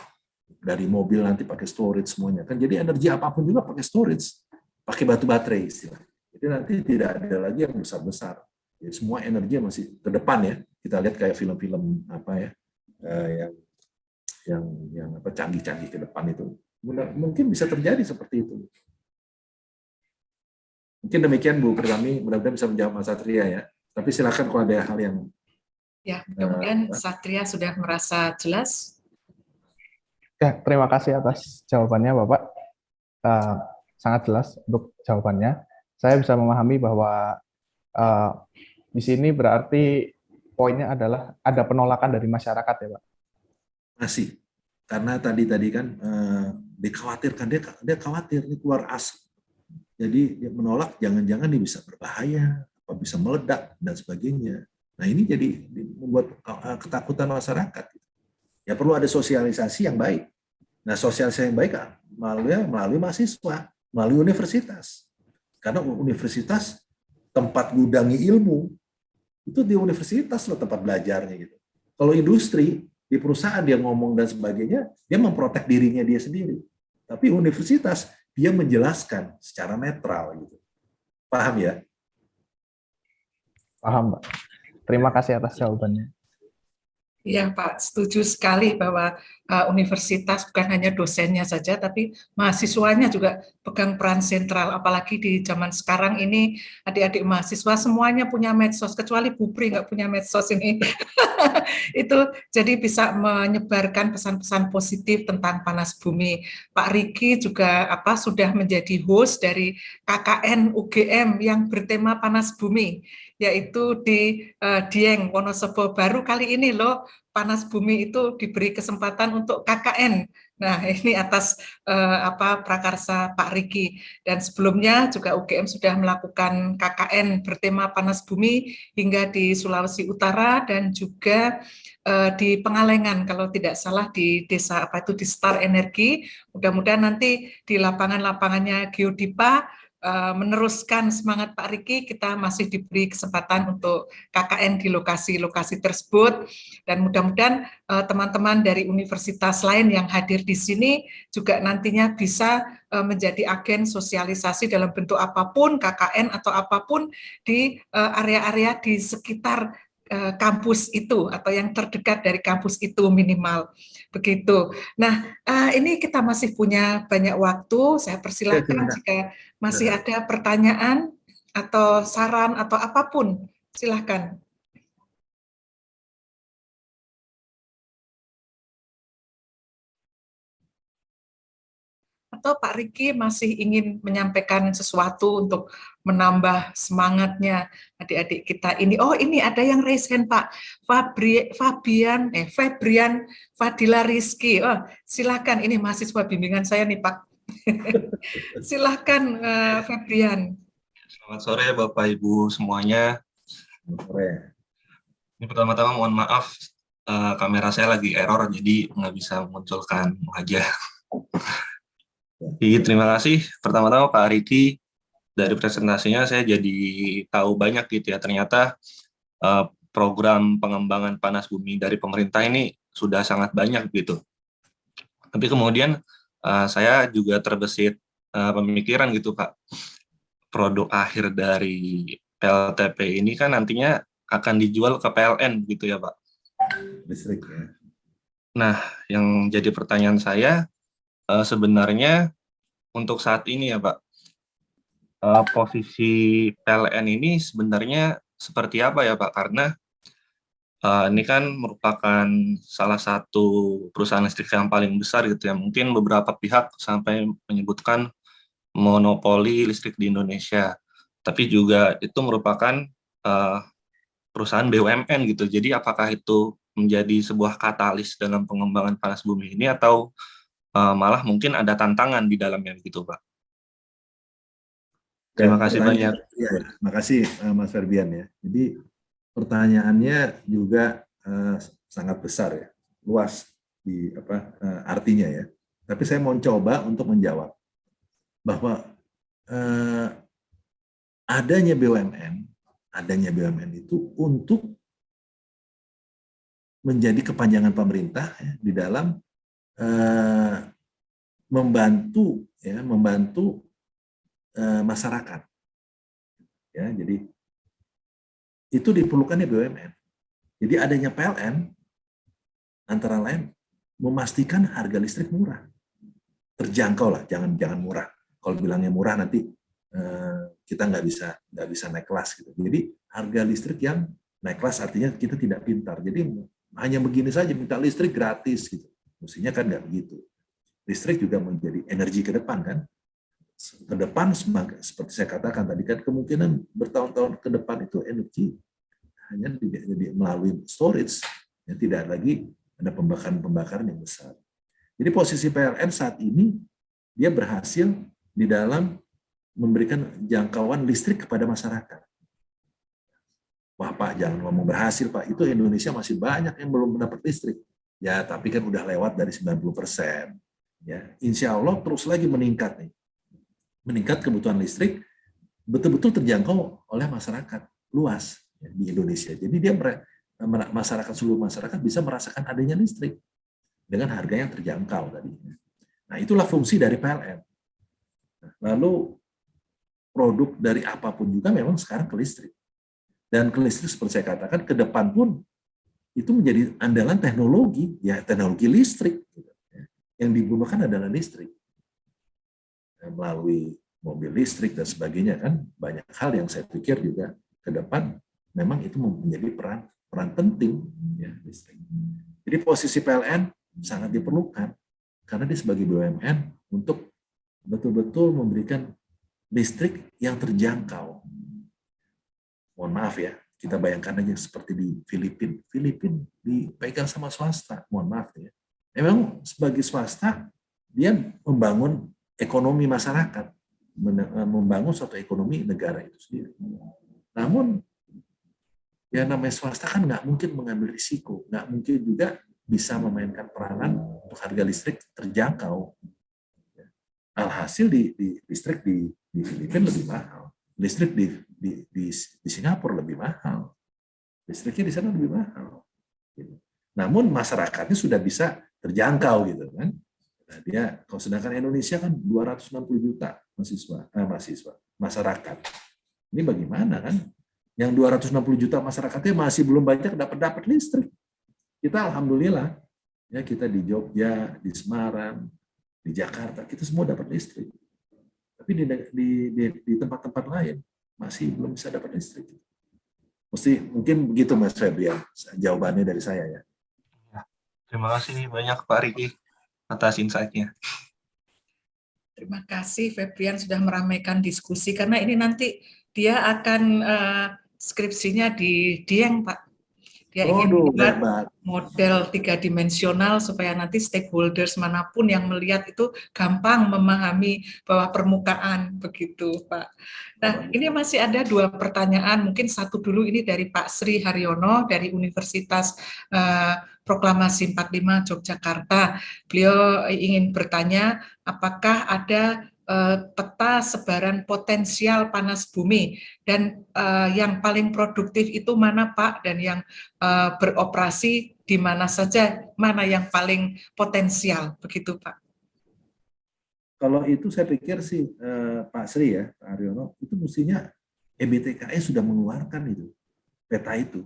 dari mobil nanti pakai storage semuanya kan. Jadi energi apapun juga pakai storage. Pakai batu baterai istilahnya. Jadi nanti tidak ada lagi yang besar-besar. Jadi semua energi masih ke depan ya. Kita lihat kayak film-film apa ya, yang canggih-canggih ke depan itu. Mungkin bisa terjadi seperti itu. Mungkin demikian Bu Pertami, mudah-mudahan bisa menjawab Mas Satria ya. Tapi silakan kalau ada hal yang mudah-mudahan Satria sudah merasa jelas. Ya, terima kasih atas jawabannya Bapak. sangat jelas untuk jawabannya. Saya bisa memahami bahwa eh, di sini berarti poinnya adalah ada penolakan dari masyarakat ya Pak. Masih. Karena tadi kan dikhawatirkan, dia khawatir ini keluar asap. Jadi dia menolak jangan-jangan ini bisa berbahaya, apa bisa meledak dan sebagainya. Nah ini jadi membuat ketakutan masyarakat. Ya perlu ada sosialisasi yang baik. Nah sosialisasi yang baik melalui mahasiswa, melalui universitas. Karena universitas tempat gudangi ilmu itu di universitas loh tempat belajarnya gitu. Kalau industri di perusahaan dia ngomong dan sebagainya, dia memprotek dirinya dia sendiri. Tapi universitas dia menjelaskan secara netral gitu. Paham ya? Paham Pak. Terima kasih atas jawabannya. Iya Pak, setuju sekali bahwa universitas bukan hanya dosennya saja, tapi mahasiswanya juga pegang peran sentral. Apalagi di zaman sekarang ini, adik-adik mahasiswa semuanya punya medsos, kecuali Bupri nggak punya medsos ini. Itu jadi bisa menyebarkan pesan-pesan positif tentang panas bumi. Pak Riki juga sudah menjadi host dari KKN UGM yang bertema panas bumi, yaitu di Dieng, Wonosobo. Baru kali ini loh panas bumi itu diberi kesempatan untuk KKN. Nah, ini atas prakarsa Pak Riki. Dan sebelumnya juga UGM sudah melakukan KKN bertema panas bumi hingga di Sulawesi Utara dan juga di Pengalengan, kalau tidak salah di desa di Star Energi. Mudah-mudahan nanti di lapangan-lapangannya Geodipa meneruskan semangat Pak Riki, kita masih diberi kesempatan untuk KKN di lokasi-lokasi tersebut, dan mudah-mudahan teman-teman dari universitas lain yang hadir di sini juga nantinya bisa menjadi agen sosialisasi dalam bentuk apapun, KKN atau apapun di area-area di sekitar kampus itu atau yang terdekat dari kampus itu minimal. Begitu. Nah, ini kita masih punya banyak waktu. Saya persilakan jika masih ada pertanyaan atau saran atau apapun, silakan. Atau Pak Riki masih ingin menyampaikan sesuatu untuk menambah semangatnya adik-adik kita ini. Oh, ini ada yang raise hand Pak. Febrian Fadila Rizky. Oh, silakan, ini mahasiswa bimbingan saya nih Pak. Silakan Febrian. Selamat sore Bapak Ibu semuanya. Selamat sore. Ini pertama-tama mohon maaf, kamera saya lagi error jadi nggak bisa memunculkan wajah. Jadi terima kasih pertama-tama Pak Riki, dari presentasinya saya jadi tahu banyak gitu ya, ternyata program pengembangan panas bumi dari pemerintah ini sudah sangat banyak gitu. Tapi kemudian saya juga terbesit pemikiran gitu Pak, produk akhir dari PLTP ini kan nantinya akan dijual ke PLN gitu ya Pak. Listrik ya. Nah, yang jadi pertanyaan saya, sebenarnya untuk saat ini ya Pak, posisi PLN ini sebenarnya seperti apa ya Pak? Karena ini kan merupakan salah satu perusahaan listrik yang paling besar gitu ya. Mungkin beberapa pihak sampai menyebutkan monopoli listrik di Indonesia. Tapi juga itu merupakan perusahaan BUMN gitu. Jadi apakah itu menjadi sebuah katalis dalam pengembangan panas bumi ini atau malah mungkin ada tantangan di dalamnya gitu Pak? Terima kasih banyak. Ya, terima kasih Mas Ferbian ya. Jadi pertanyaannya juga sangat besar ya, luas di artinya ya. Tapi saya mau coba untuk menjawab bahwa adanya BUMN itu untuk menjadi kepanjangan pemerintah ya, di dalam membantu masyarakat. Ya, jadi itu diperlukannya BUMN. Jadi adanya PLN antara lain memastikan harga listrik murah, terjangkau lah, jangan murah. Kalau bilangnya murah nanti kita nggak bisa naik kelas gitu. Jadi harga listrik yang naik kelas artinya kita tidak pintar. Jadi hanya begini saja minta listrik gratis gitu. Mestinya kan nggak begitu. Listrik juga menjadi energi ke depan kan. ke depan, seperti saya katakan tadi kan, kemungkinan bertahun-tahun ke depan itu energi hanya melalui storage, ya, tidak lagi ada pembakaran yang besar. Jadi posisi PLN saat ini dia berhasil di dalam memberikan jangkauan listrik kepada masyarakat. Wah Pak, jangan ngomong berhasil Pak, itu Indonesia masih banyak yang belum mendapat listrik. Ya, tapi kan udah lewat dari 90%. Ya, insya Allah terus lagi meningkat nih. Meningkat kebutuhan listrik betul-betul terjangkau oleh masyarakat luas ya, di Indonesia. Jadi dia seluruh masyarakat bisa merasakan adanya listrik dengan harga yang terjangkau tadinya. Nah, itulah fungsi dari PLN. Lalu produk dari apapun juga memang sekarang ke listrik. Dan ke listrik seperti saya katakan ke depan pun itu menjadi andalan teknologi, ya teknologi listrik. Yang digunakan adalah listrik. Melalui mobil listrik dan sebagainya kan banyak hal yang saya pikir juga ke depan memang itu menjadi peran penting ya listrik. Jadi posisi PLN sangat diperlukan karena dia sebagai BUMN untuk betul-betul memberikan listrik yang terjangkau. Mohon maaf ya, kita bayangkan aja seperti di Filipina. Filipina dipegang sama swasta, mohon maaf ya. Memang sebagai swasta dia membangun ekonomi masyarakat, membangun suatu ekonomi negara itu sendiri. Namun, ya namanya swasta kan nggak mungkin mengambil risiko, nggak mungkin juga bisa memainkan peranan untuk harga listrik terjangkau. Alhasil listrik di Filipina lebih mahal, listrik di Singapura lebih mahal, listriknya di sana lebih mahal. Namun masyarakatnya sudah bisa terjangkau gitu kan. Nah, dia kalau sedangkan Indonesia kan 260 juta mahasiswa masyarakat. Ini bagaimana kan? Yang 260 juta masyarakatnya masih belum banyak dapat listrik. Kita alhamdulillah ya kita di Jogja, di Semarang, di Jakarta kita semua dapat listrik. Tapi di tempat-tempat lain masih belum bisa dapat listrik. Mungkin begitu Mas Febrian jawabannya dari saya ya. Terima kasih banyak Pak Riki atas insight-nya. Terima kasih Febrian sudah meramaikan diskusi karena ini nanti dia akan skripsinya di Dieng Pak. Dia ingin membuat model 3-dimensional supaya nanti stakeholders manapun yang melihat itu gampang memahami bawah permukaan begitu Pak. Nah ini masih ada 2 pertanyaan, mungkin satu dulu ini dari Pak Sri Haryono dari Universitas Proklamasi 45 Yogyakarta. Beliau ingin bertanya apakah ada peta sebaran potensial panas bumi dan yang paling produktif itu mana Pak dan yang beroperasi di mana saja, mana yang paling potensial begitu Pak? Kalau itu saya pikir sih Pak Sri ya, Pak Haryono, itu mestinya EBTKE sudah mengeluarkan itu peta itu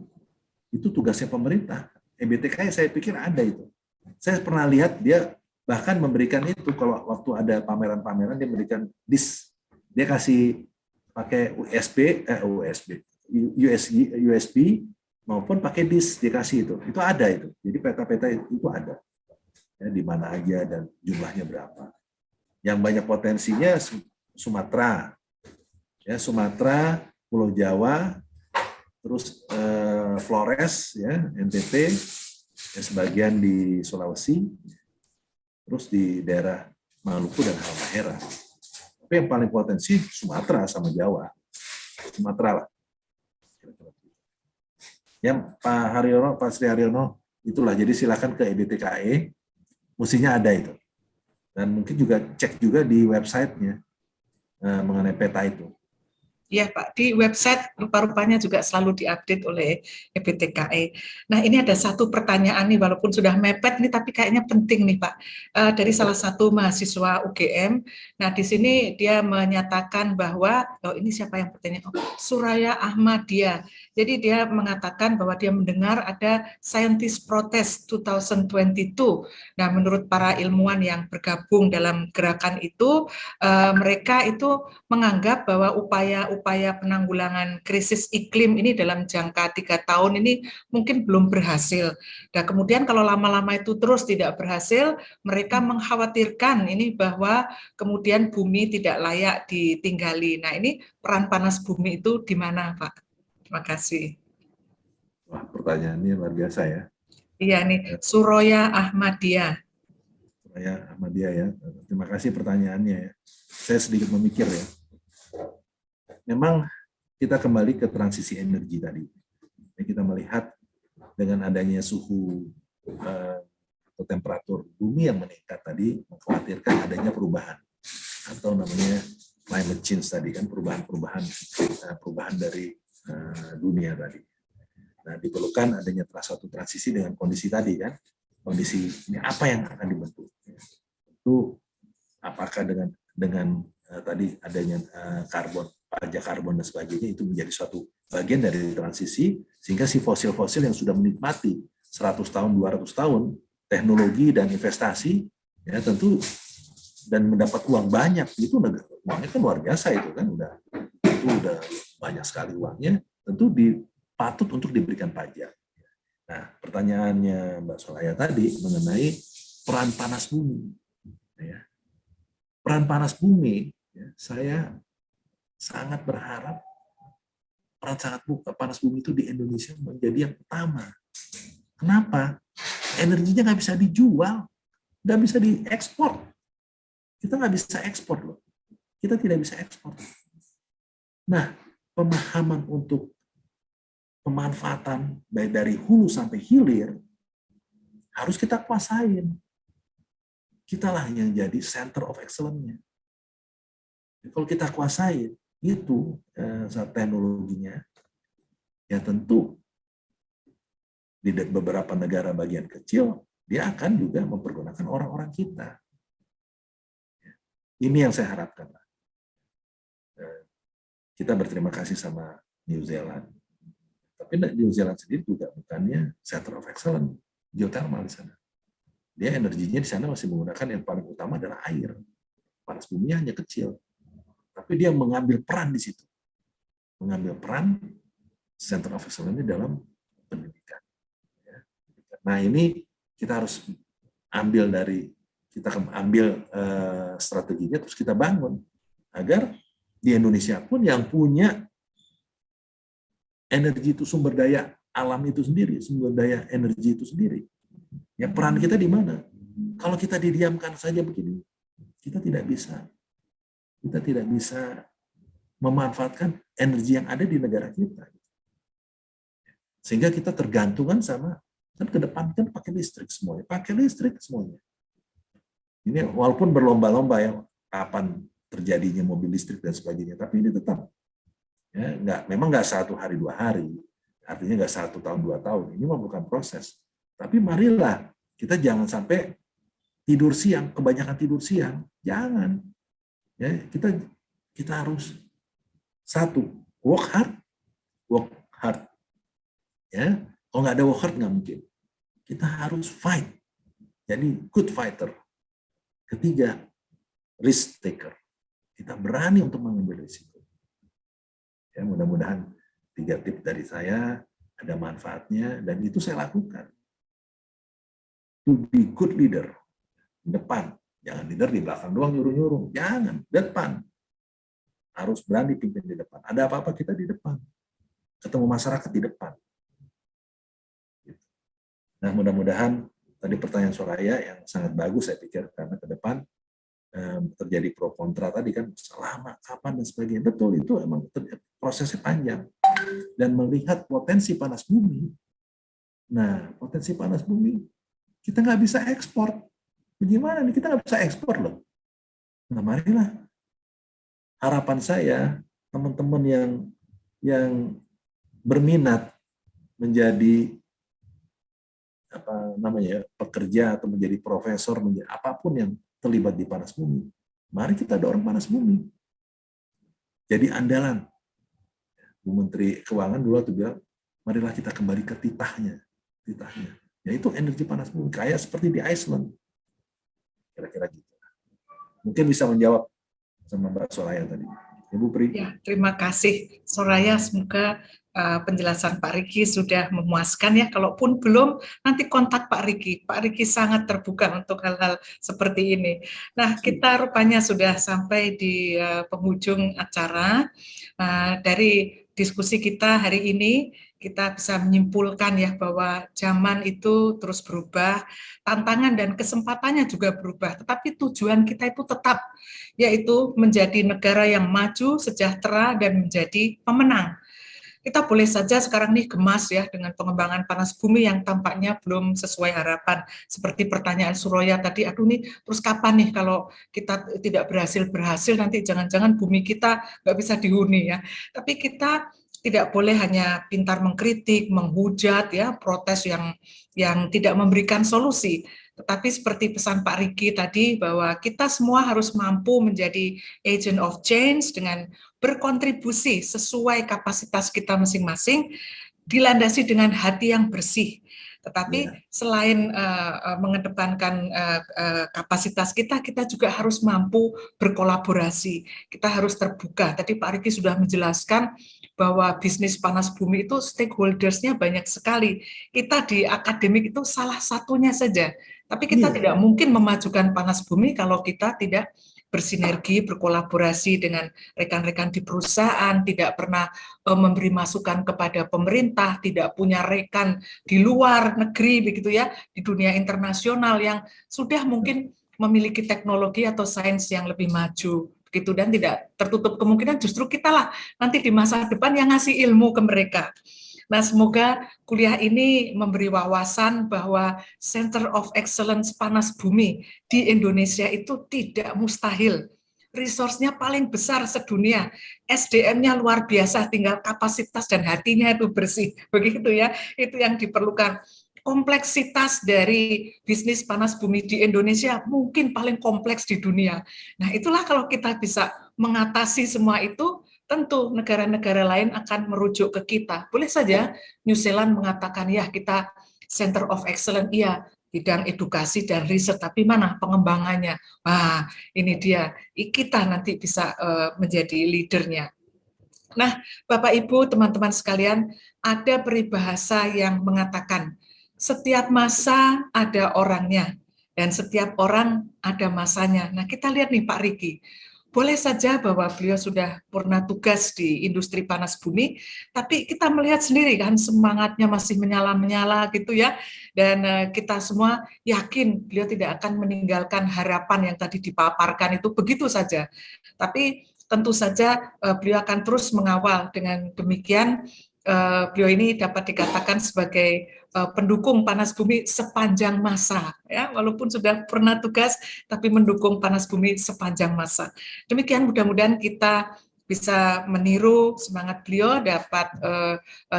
tugasnya pemerintah. EBTKE saya pikir ada itu. Saya pernah lihat dia bahkan memberikan itu kalau waktu ada pameran-pameran dia memberikan disk, dia kasih pakai USB maupun pakai disk dia kasih itu ada itu. Jadi peta-peta itu ada ya, di mana aja dan jumlahnya berapa. Yang banyak potensinya Sumatera, ya Sumatera, Pulau Jawa, terus Flores, ya NTT, ya, sebagian di Sulawesi. Terus di daerah Maluku dan Halmahera. Tapi yang paling potensi Sumatera sama Jawa. Sumatera lah. Ya Pak Haryono, Pak Sri Haryono, itulah. Jadi silakan ke EBTKE, mestinya ada itu. Dan mungkin juga cek juga di websitenya mengenai peta itu. Ya Pak, di website rupa-rupanya juga selalu diupdate oleh EBTKE. Nah ini ada satu pertanyaan nih, walaupun sudah mepet nih, tapi kayaknya penting nih Pak. Dari salah satu mahasiswa UGM. Nah di sini dia menyatakan bahwa, ini siapa yang bertanya? Suraya Ahmadiyah. Jadi dia mengatakan bahwa dia mendengar ada Scientist Protest 2022. Nah menurut para ilmuwan yang bergabung dalam gerakan itu, mereka itu menganggap bahwa upaya upaya penanggulangan krisis iklim ini dalam jangka 3 tahun ini mungkin belum berhasil. Nah, kemudian kalau lama-lama itu terus tidak berhasil, mereka mengkhawatirkan ini bahwa kemudian bumi tidak layak ditinggali. Nah, ini peran panas bumi itu di mana, Pak? Terima kasih. Wah, pertanyaannya luar biasa ya. Iya nih, Suroya Ahmadiyah. Saya Ahmadiyah ya. Terima kasih pertanyaannya ya. Saya sedikit memikir ya. Memang kita kembali ke transisi energi tadi. Kita melihat dengan adanya suhu atau temperatur bumi yang meningkat tadi mengkhawatirkan adanya perubahan atau namanya climate change tadi kan, perubahan dari dunia tadi. Nah, diperlukan adanya suatu transisi dengan kondisi tadi kan. Kondisi ini apa yang akan dibentuk? Itu apakah dengan tadi adanya pajak karbon dan sebagainya itu menjadi suatu bagian dari transisi sehingga si fosil-fosil yang sudah menikmati 100 tahun, 200 tahun teknologi dan investasi ya tentu dan mendapat uang banyak itu uangnya kan luar biasa itu kan udah banyak sekali uangnya tentu patut untuk diberikan pajak. Nah, pertanyaannya Mbak Soraya tadi mengenai peran panas bumi. Ya. Peran panas bumi, ya, saya sangat berharap peran panas bumi itu di Indonesia menjadi yang utama. Kenapa? Energinya nggak bisa dijual, nggak bisa diekspor. Kita nggak bisa ekspor loh. Kita tidak bisa ekspor. Nah, pemahaman untuk pemanfaatan baik dari hulu sampai hilir harus kita kuasain. Kitalah yang jadi center of excellence-nya. Kalau kita kuasain itu teknologinya, ya tentu di beberapa negara bagian kecil dia akan juga mempergunakan orang-orang kita. Ini yang saya harapkan. Kita berterima kasih sama New Zealand. Tapi New Zealand sendiri juga bukannya center of excellence geothermal di sana. Dia energinya di sana masih menggunakan yang paling utama adalah air. Panas bumi hanya kecil. Tapi dia mengambil peran di situ. Mengambil peran center of excellence dalam pendidikan. Nah ini kita harus ambil strateginya terus kita bangun agar di Indonesia pun yang punya energi itu sumber daya alam itu sendiri, sumber daya energi itu sendiri. Ya peran kita di mana? Kalau kita didiamkan saja begini, kita tidak bisa memanfaatkan energi yang ada di negara kita. Sehingga kita tergantungan sama kan ke depan kan pakai listrik semuanya. Ini walaupun berlomba-lomba ya kapan terjadinya mobil listrik dan sebagainya, tapi ini tetap ya memang nggak 1 hari 2 hari, artinya nggak 1 tahun 2 tahun. Ini memerlukan proses. Tapi marilah kita jangan sampai kebanyakan tidur siang, jangan. Ya kita harus work hard. Ya, kalau nggak ada work hard nggak mungkin. Kita harus fight. Jadi good fighter. Ketiga, risk taker. Kita berani untuk mengambil risiko. Ya, mudah-mudahan 3 tips dari saya ada manfaatnya dan itu saya lakukan. To be good leader di depan, jangan leader di belakang doang nyuruh-nyuruh, jangan depan. Harus berani pimpin di depan. Ada apa-apa kita di depan. Ketemu masyarakat di depan. Nah, mudah-mudahan tadi pertanyaan Soraya yang sangat bagus saya pikir karena ke depan terjadi pro kontra tadi kan selama kapan dan sebagainya. Betul itu emang prosesnya panjang dan melihat potensi panas bumi. Nah, potensi panas bumi kita nggak bisa ekspor. Bagaimana nih kita nggak bisa ekspor loh. Nah, marilah harapan saya teman-teman yang berminat menjadi pekerja atau menjadi profesor, menjadi apapun yang terlibat di panas bumi. Mari kita dorong panas bumi. Jadi andalan. Bu Menteri Keuangan dulu tuh bilang, marilah kita kembali ke titahnya. Yaitu energi panas bumi, kayak seperti di Iceland. Kira-kira gitu. Mungkin bisa menjawab sama Mbak Soraya tadi. Ibu Pri. Ya, terima kasih Soraya. Semoga penjelasan Pak Riki sudah memuaskan ya. Kalaupun belum, nanti kontak Pak Riki. Pak Riki sangat terbuka untuk hal-hal seperti ini. Nah, kita rupanya sudah sampai di penghujung acara. Dari diskusi kita hari ini, kita bisa menyimpulkan ya bahwa zaman itu terus berubah, tantangan dan kesempatannya juga berubah, tetapi tujuan kita itu tetap, yaitu menjadi negara yang maju, sejahtera, dan menjadi pemenang. Kita boleh saja sekarang nih gemas ya dengan pengembangan panas bumi yang tampaknya belum sesuai harapan. Seperti pertanyaan Suraya tadi, aduh nih terus kapan nih kalau kita tidak berhasil nanti jangan-jangan bumi kita nggak bisa dihuni ya. Tapi kita tidak boleh hanya pintar mengkritik, menghujat ya, protes yang tidak memberikan solusi. Tetapi seperti pesan Pak Riki tadi bahwa kita semua harus mampu menjadi agent of change dengan berkontribusi sesuai kapasitas kita masing-masing, dilandasi dengan hati yang bersih. Tetapi selain mengedepankan kapasitas kita juga harus mampu berkolaborasi. Kita harus terbuka. Tadi Pak Riki sudah menjelaskan bahwa bisnis panas bumi itu stakeholders-nya banyak sekali. Kita di akademik itu salah satunya saja. Tapi kita tidak mungkin memajukan panas bumi kalau kita tidak bersinergi, berkolaborasi dengan rekan-rekan di perusahaan, tidak pernah memberi masukan kepada pemerintah, tidak punya rekan di luar negeri, begitu ya, di dunia internasional yang sudah mungkin memiliki teknologi atau sains yang lebih maju, begitu, dan tidak tertutup kemungkinan justru kita lah nanti di masa depan yang ngasih ilmu ke mereka. Nah, semoga kuliah ini memberi wawasan bahwa Center of Excellence Panas Bumi di Indonesia itu tidak mustahil. Resource-nya paling besar sedunia, SDM-nya luar biasa, tinggal kapasitas dan hatinya itu bersih. Begitu ya, itu yang diperlukan. Kompleksitas dari bisnis panas bumi di Indonesia mungkin paling kompleks di dunia. Nah, itulah kalau kita bisa mengatasi semua itu, tentu negara-negara lain akan merujuk ke kita. Boleh saja New Zealand mengatakan, ya kita Center of Excellence, iya, bidang edukasi dan riset, tapi mana pengembangannya? Wah, ini dia, kita nanti bisa menjadi leadernya. Nah, Bapak Ibu, teman-teman sekalian, ada peribahasa yang mengatakan, setiap masa ada orangnya, dan setiap orang ada masanya. Nah, kita lihat nih Pak Riki, boleh saja bahwa beliau sudah purna tugas di industri panas bumi, tapi kita melihat sendiri kan semangatnya masih menyala-menyala gitu ya, dan kita semua yakin beliau tidak akan meninggalkan harapan yang tadi dipaparkan itu begitu saja. Tapi tentu saja beliau akan terus mengawal. Dengan demikian beliau ini dapat dikatakan sebagai pendukung panas bumi sepanjang masa, ya, walaupun sudah pernah tugas, tapi mendukung panas bumi sepanjang masa. Demikian, mudah-mudahan kita bisa meniru semangat beliau, dapat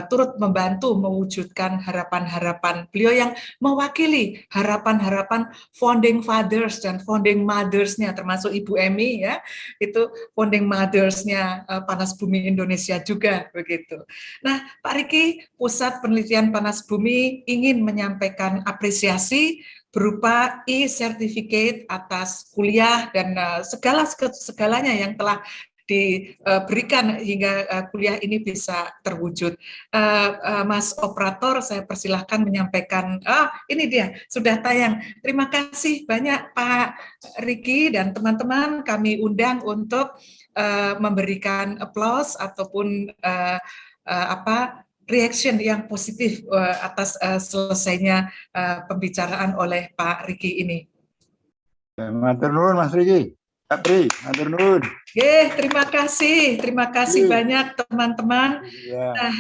turut membantu mewujudkan harapan-harapan beliau yang mewakili harapan-harapan founding fathers dan founding mothers-nya, termasuk Ibu Emi ya, itu founding mothers-nya Panas Bumi Indonesia juga begitu. Nah, Pak Riki, Pusat Penelitian Panas Bumi ingin menyampaikan apresiasi berupa e-certificate atas kuliah dan segalanya yang telah diberikan hingga kuliah ini bisa terwujud. Mas Operator, saya persilahkan menyampaikan, ini dia, sudah tayang. Terima kasih banyak Pak Riki dan teman-teman, kami undang untuk memberikan applause ataupun reaction yang positif atas selesainya pembicaraan oleh Pak Riki ini. Matur nuwun Mas Riki. Pak Pri, matur nuwun. Terima kasih banyak teman-teman. Ya. Nah,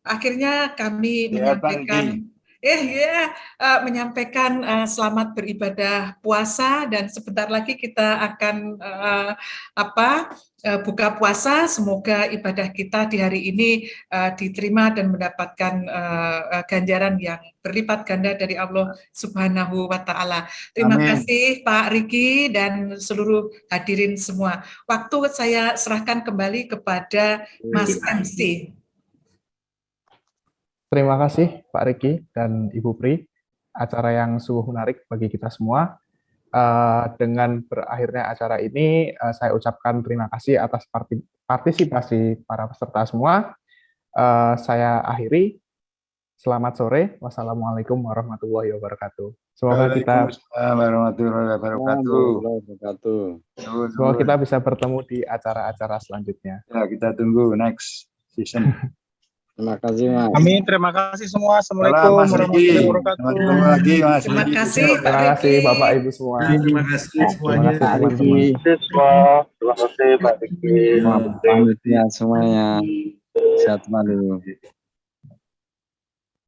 akhirnya kami Ya, menyampaikan selamat beribadah puasa, dan sebentar lagi kita akan buka puasa. Semoga ibadah kita di hari ini diterima dan mendapatkan ganjaran yang berlipat ganda dari Allah Subhanahu wa Ta'ala. Terima kasih Pak Riki dan seluruh hadirin semua. Waktu saya serahkan kembali kepada Mas MC. Terima kasih Pak Riki dan Ibu Pri. Acara yang sungguh menarik bagi kita semua. Dengan berakhirnya acara ini, saya ucapkan terima kasih atas partisipasi para peserta semua. Saya akhiri. Selamat sore. Wassalamualaikum warahmatullahi wabarakatuh. Semoga kita Warahmatullahi wabarakatuh. semoga kita bisa bertemu di acara-acara selanjutnya. Ya, kita tunggu next season. Terima kasih, Mas. Amin, terima kasih semua. Salam Assalamualaikum Mas Riki. warahmatullahi wabarakatuh. Sampai ketemu lagi Mas. Terima kasih Pak Terima kasih Riki. Bapak Ibu semua. Terima kasih semuanya. Terima kasih teman-teman. Pamit ya semuanya. Sehat selalu.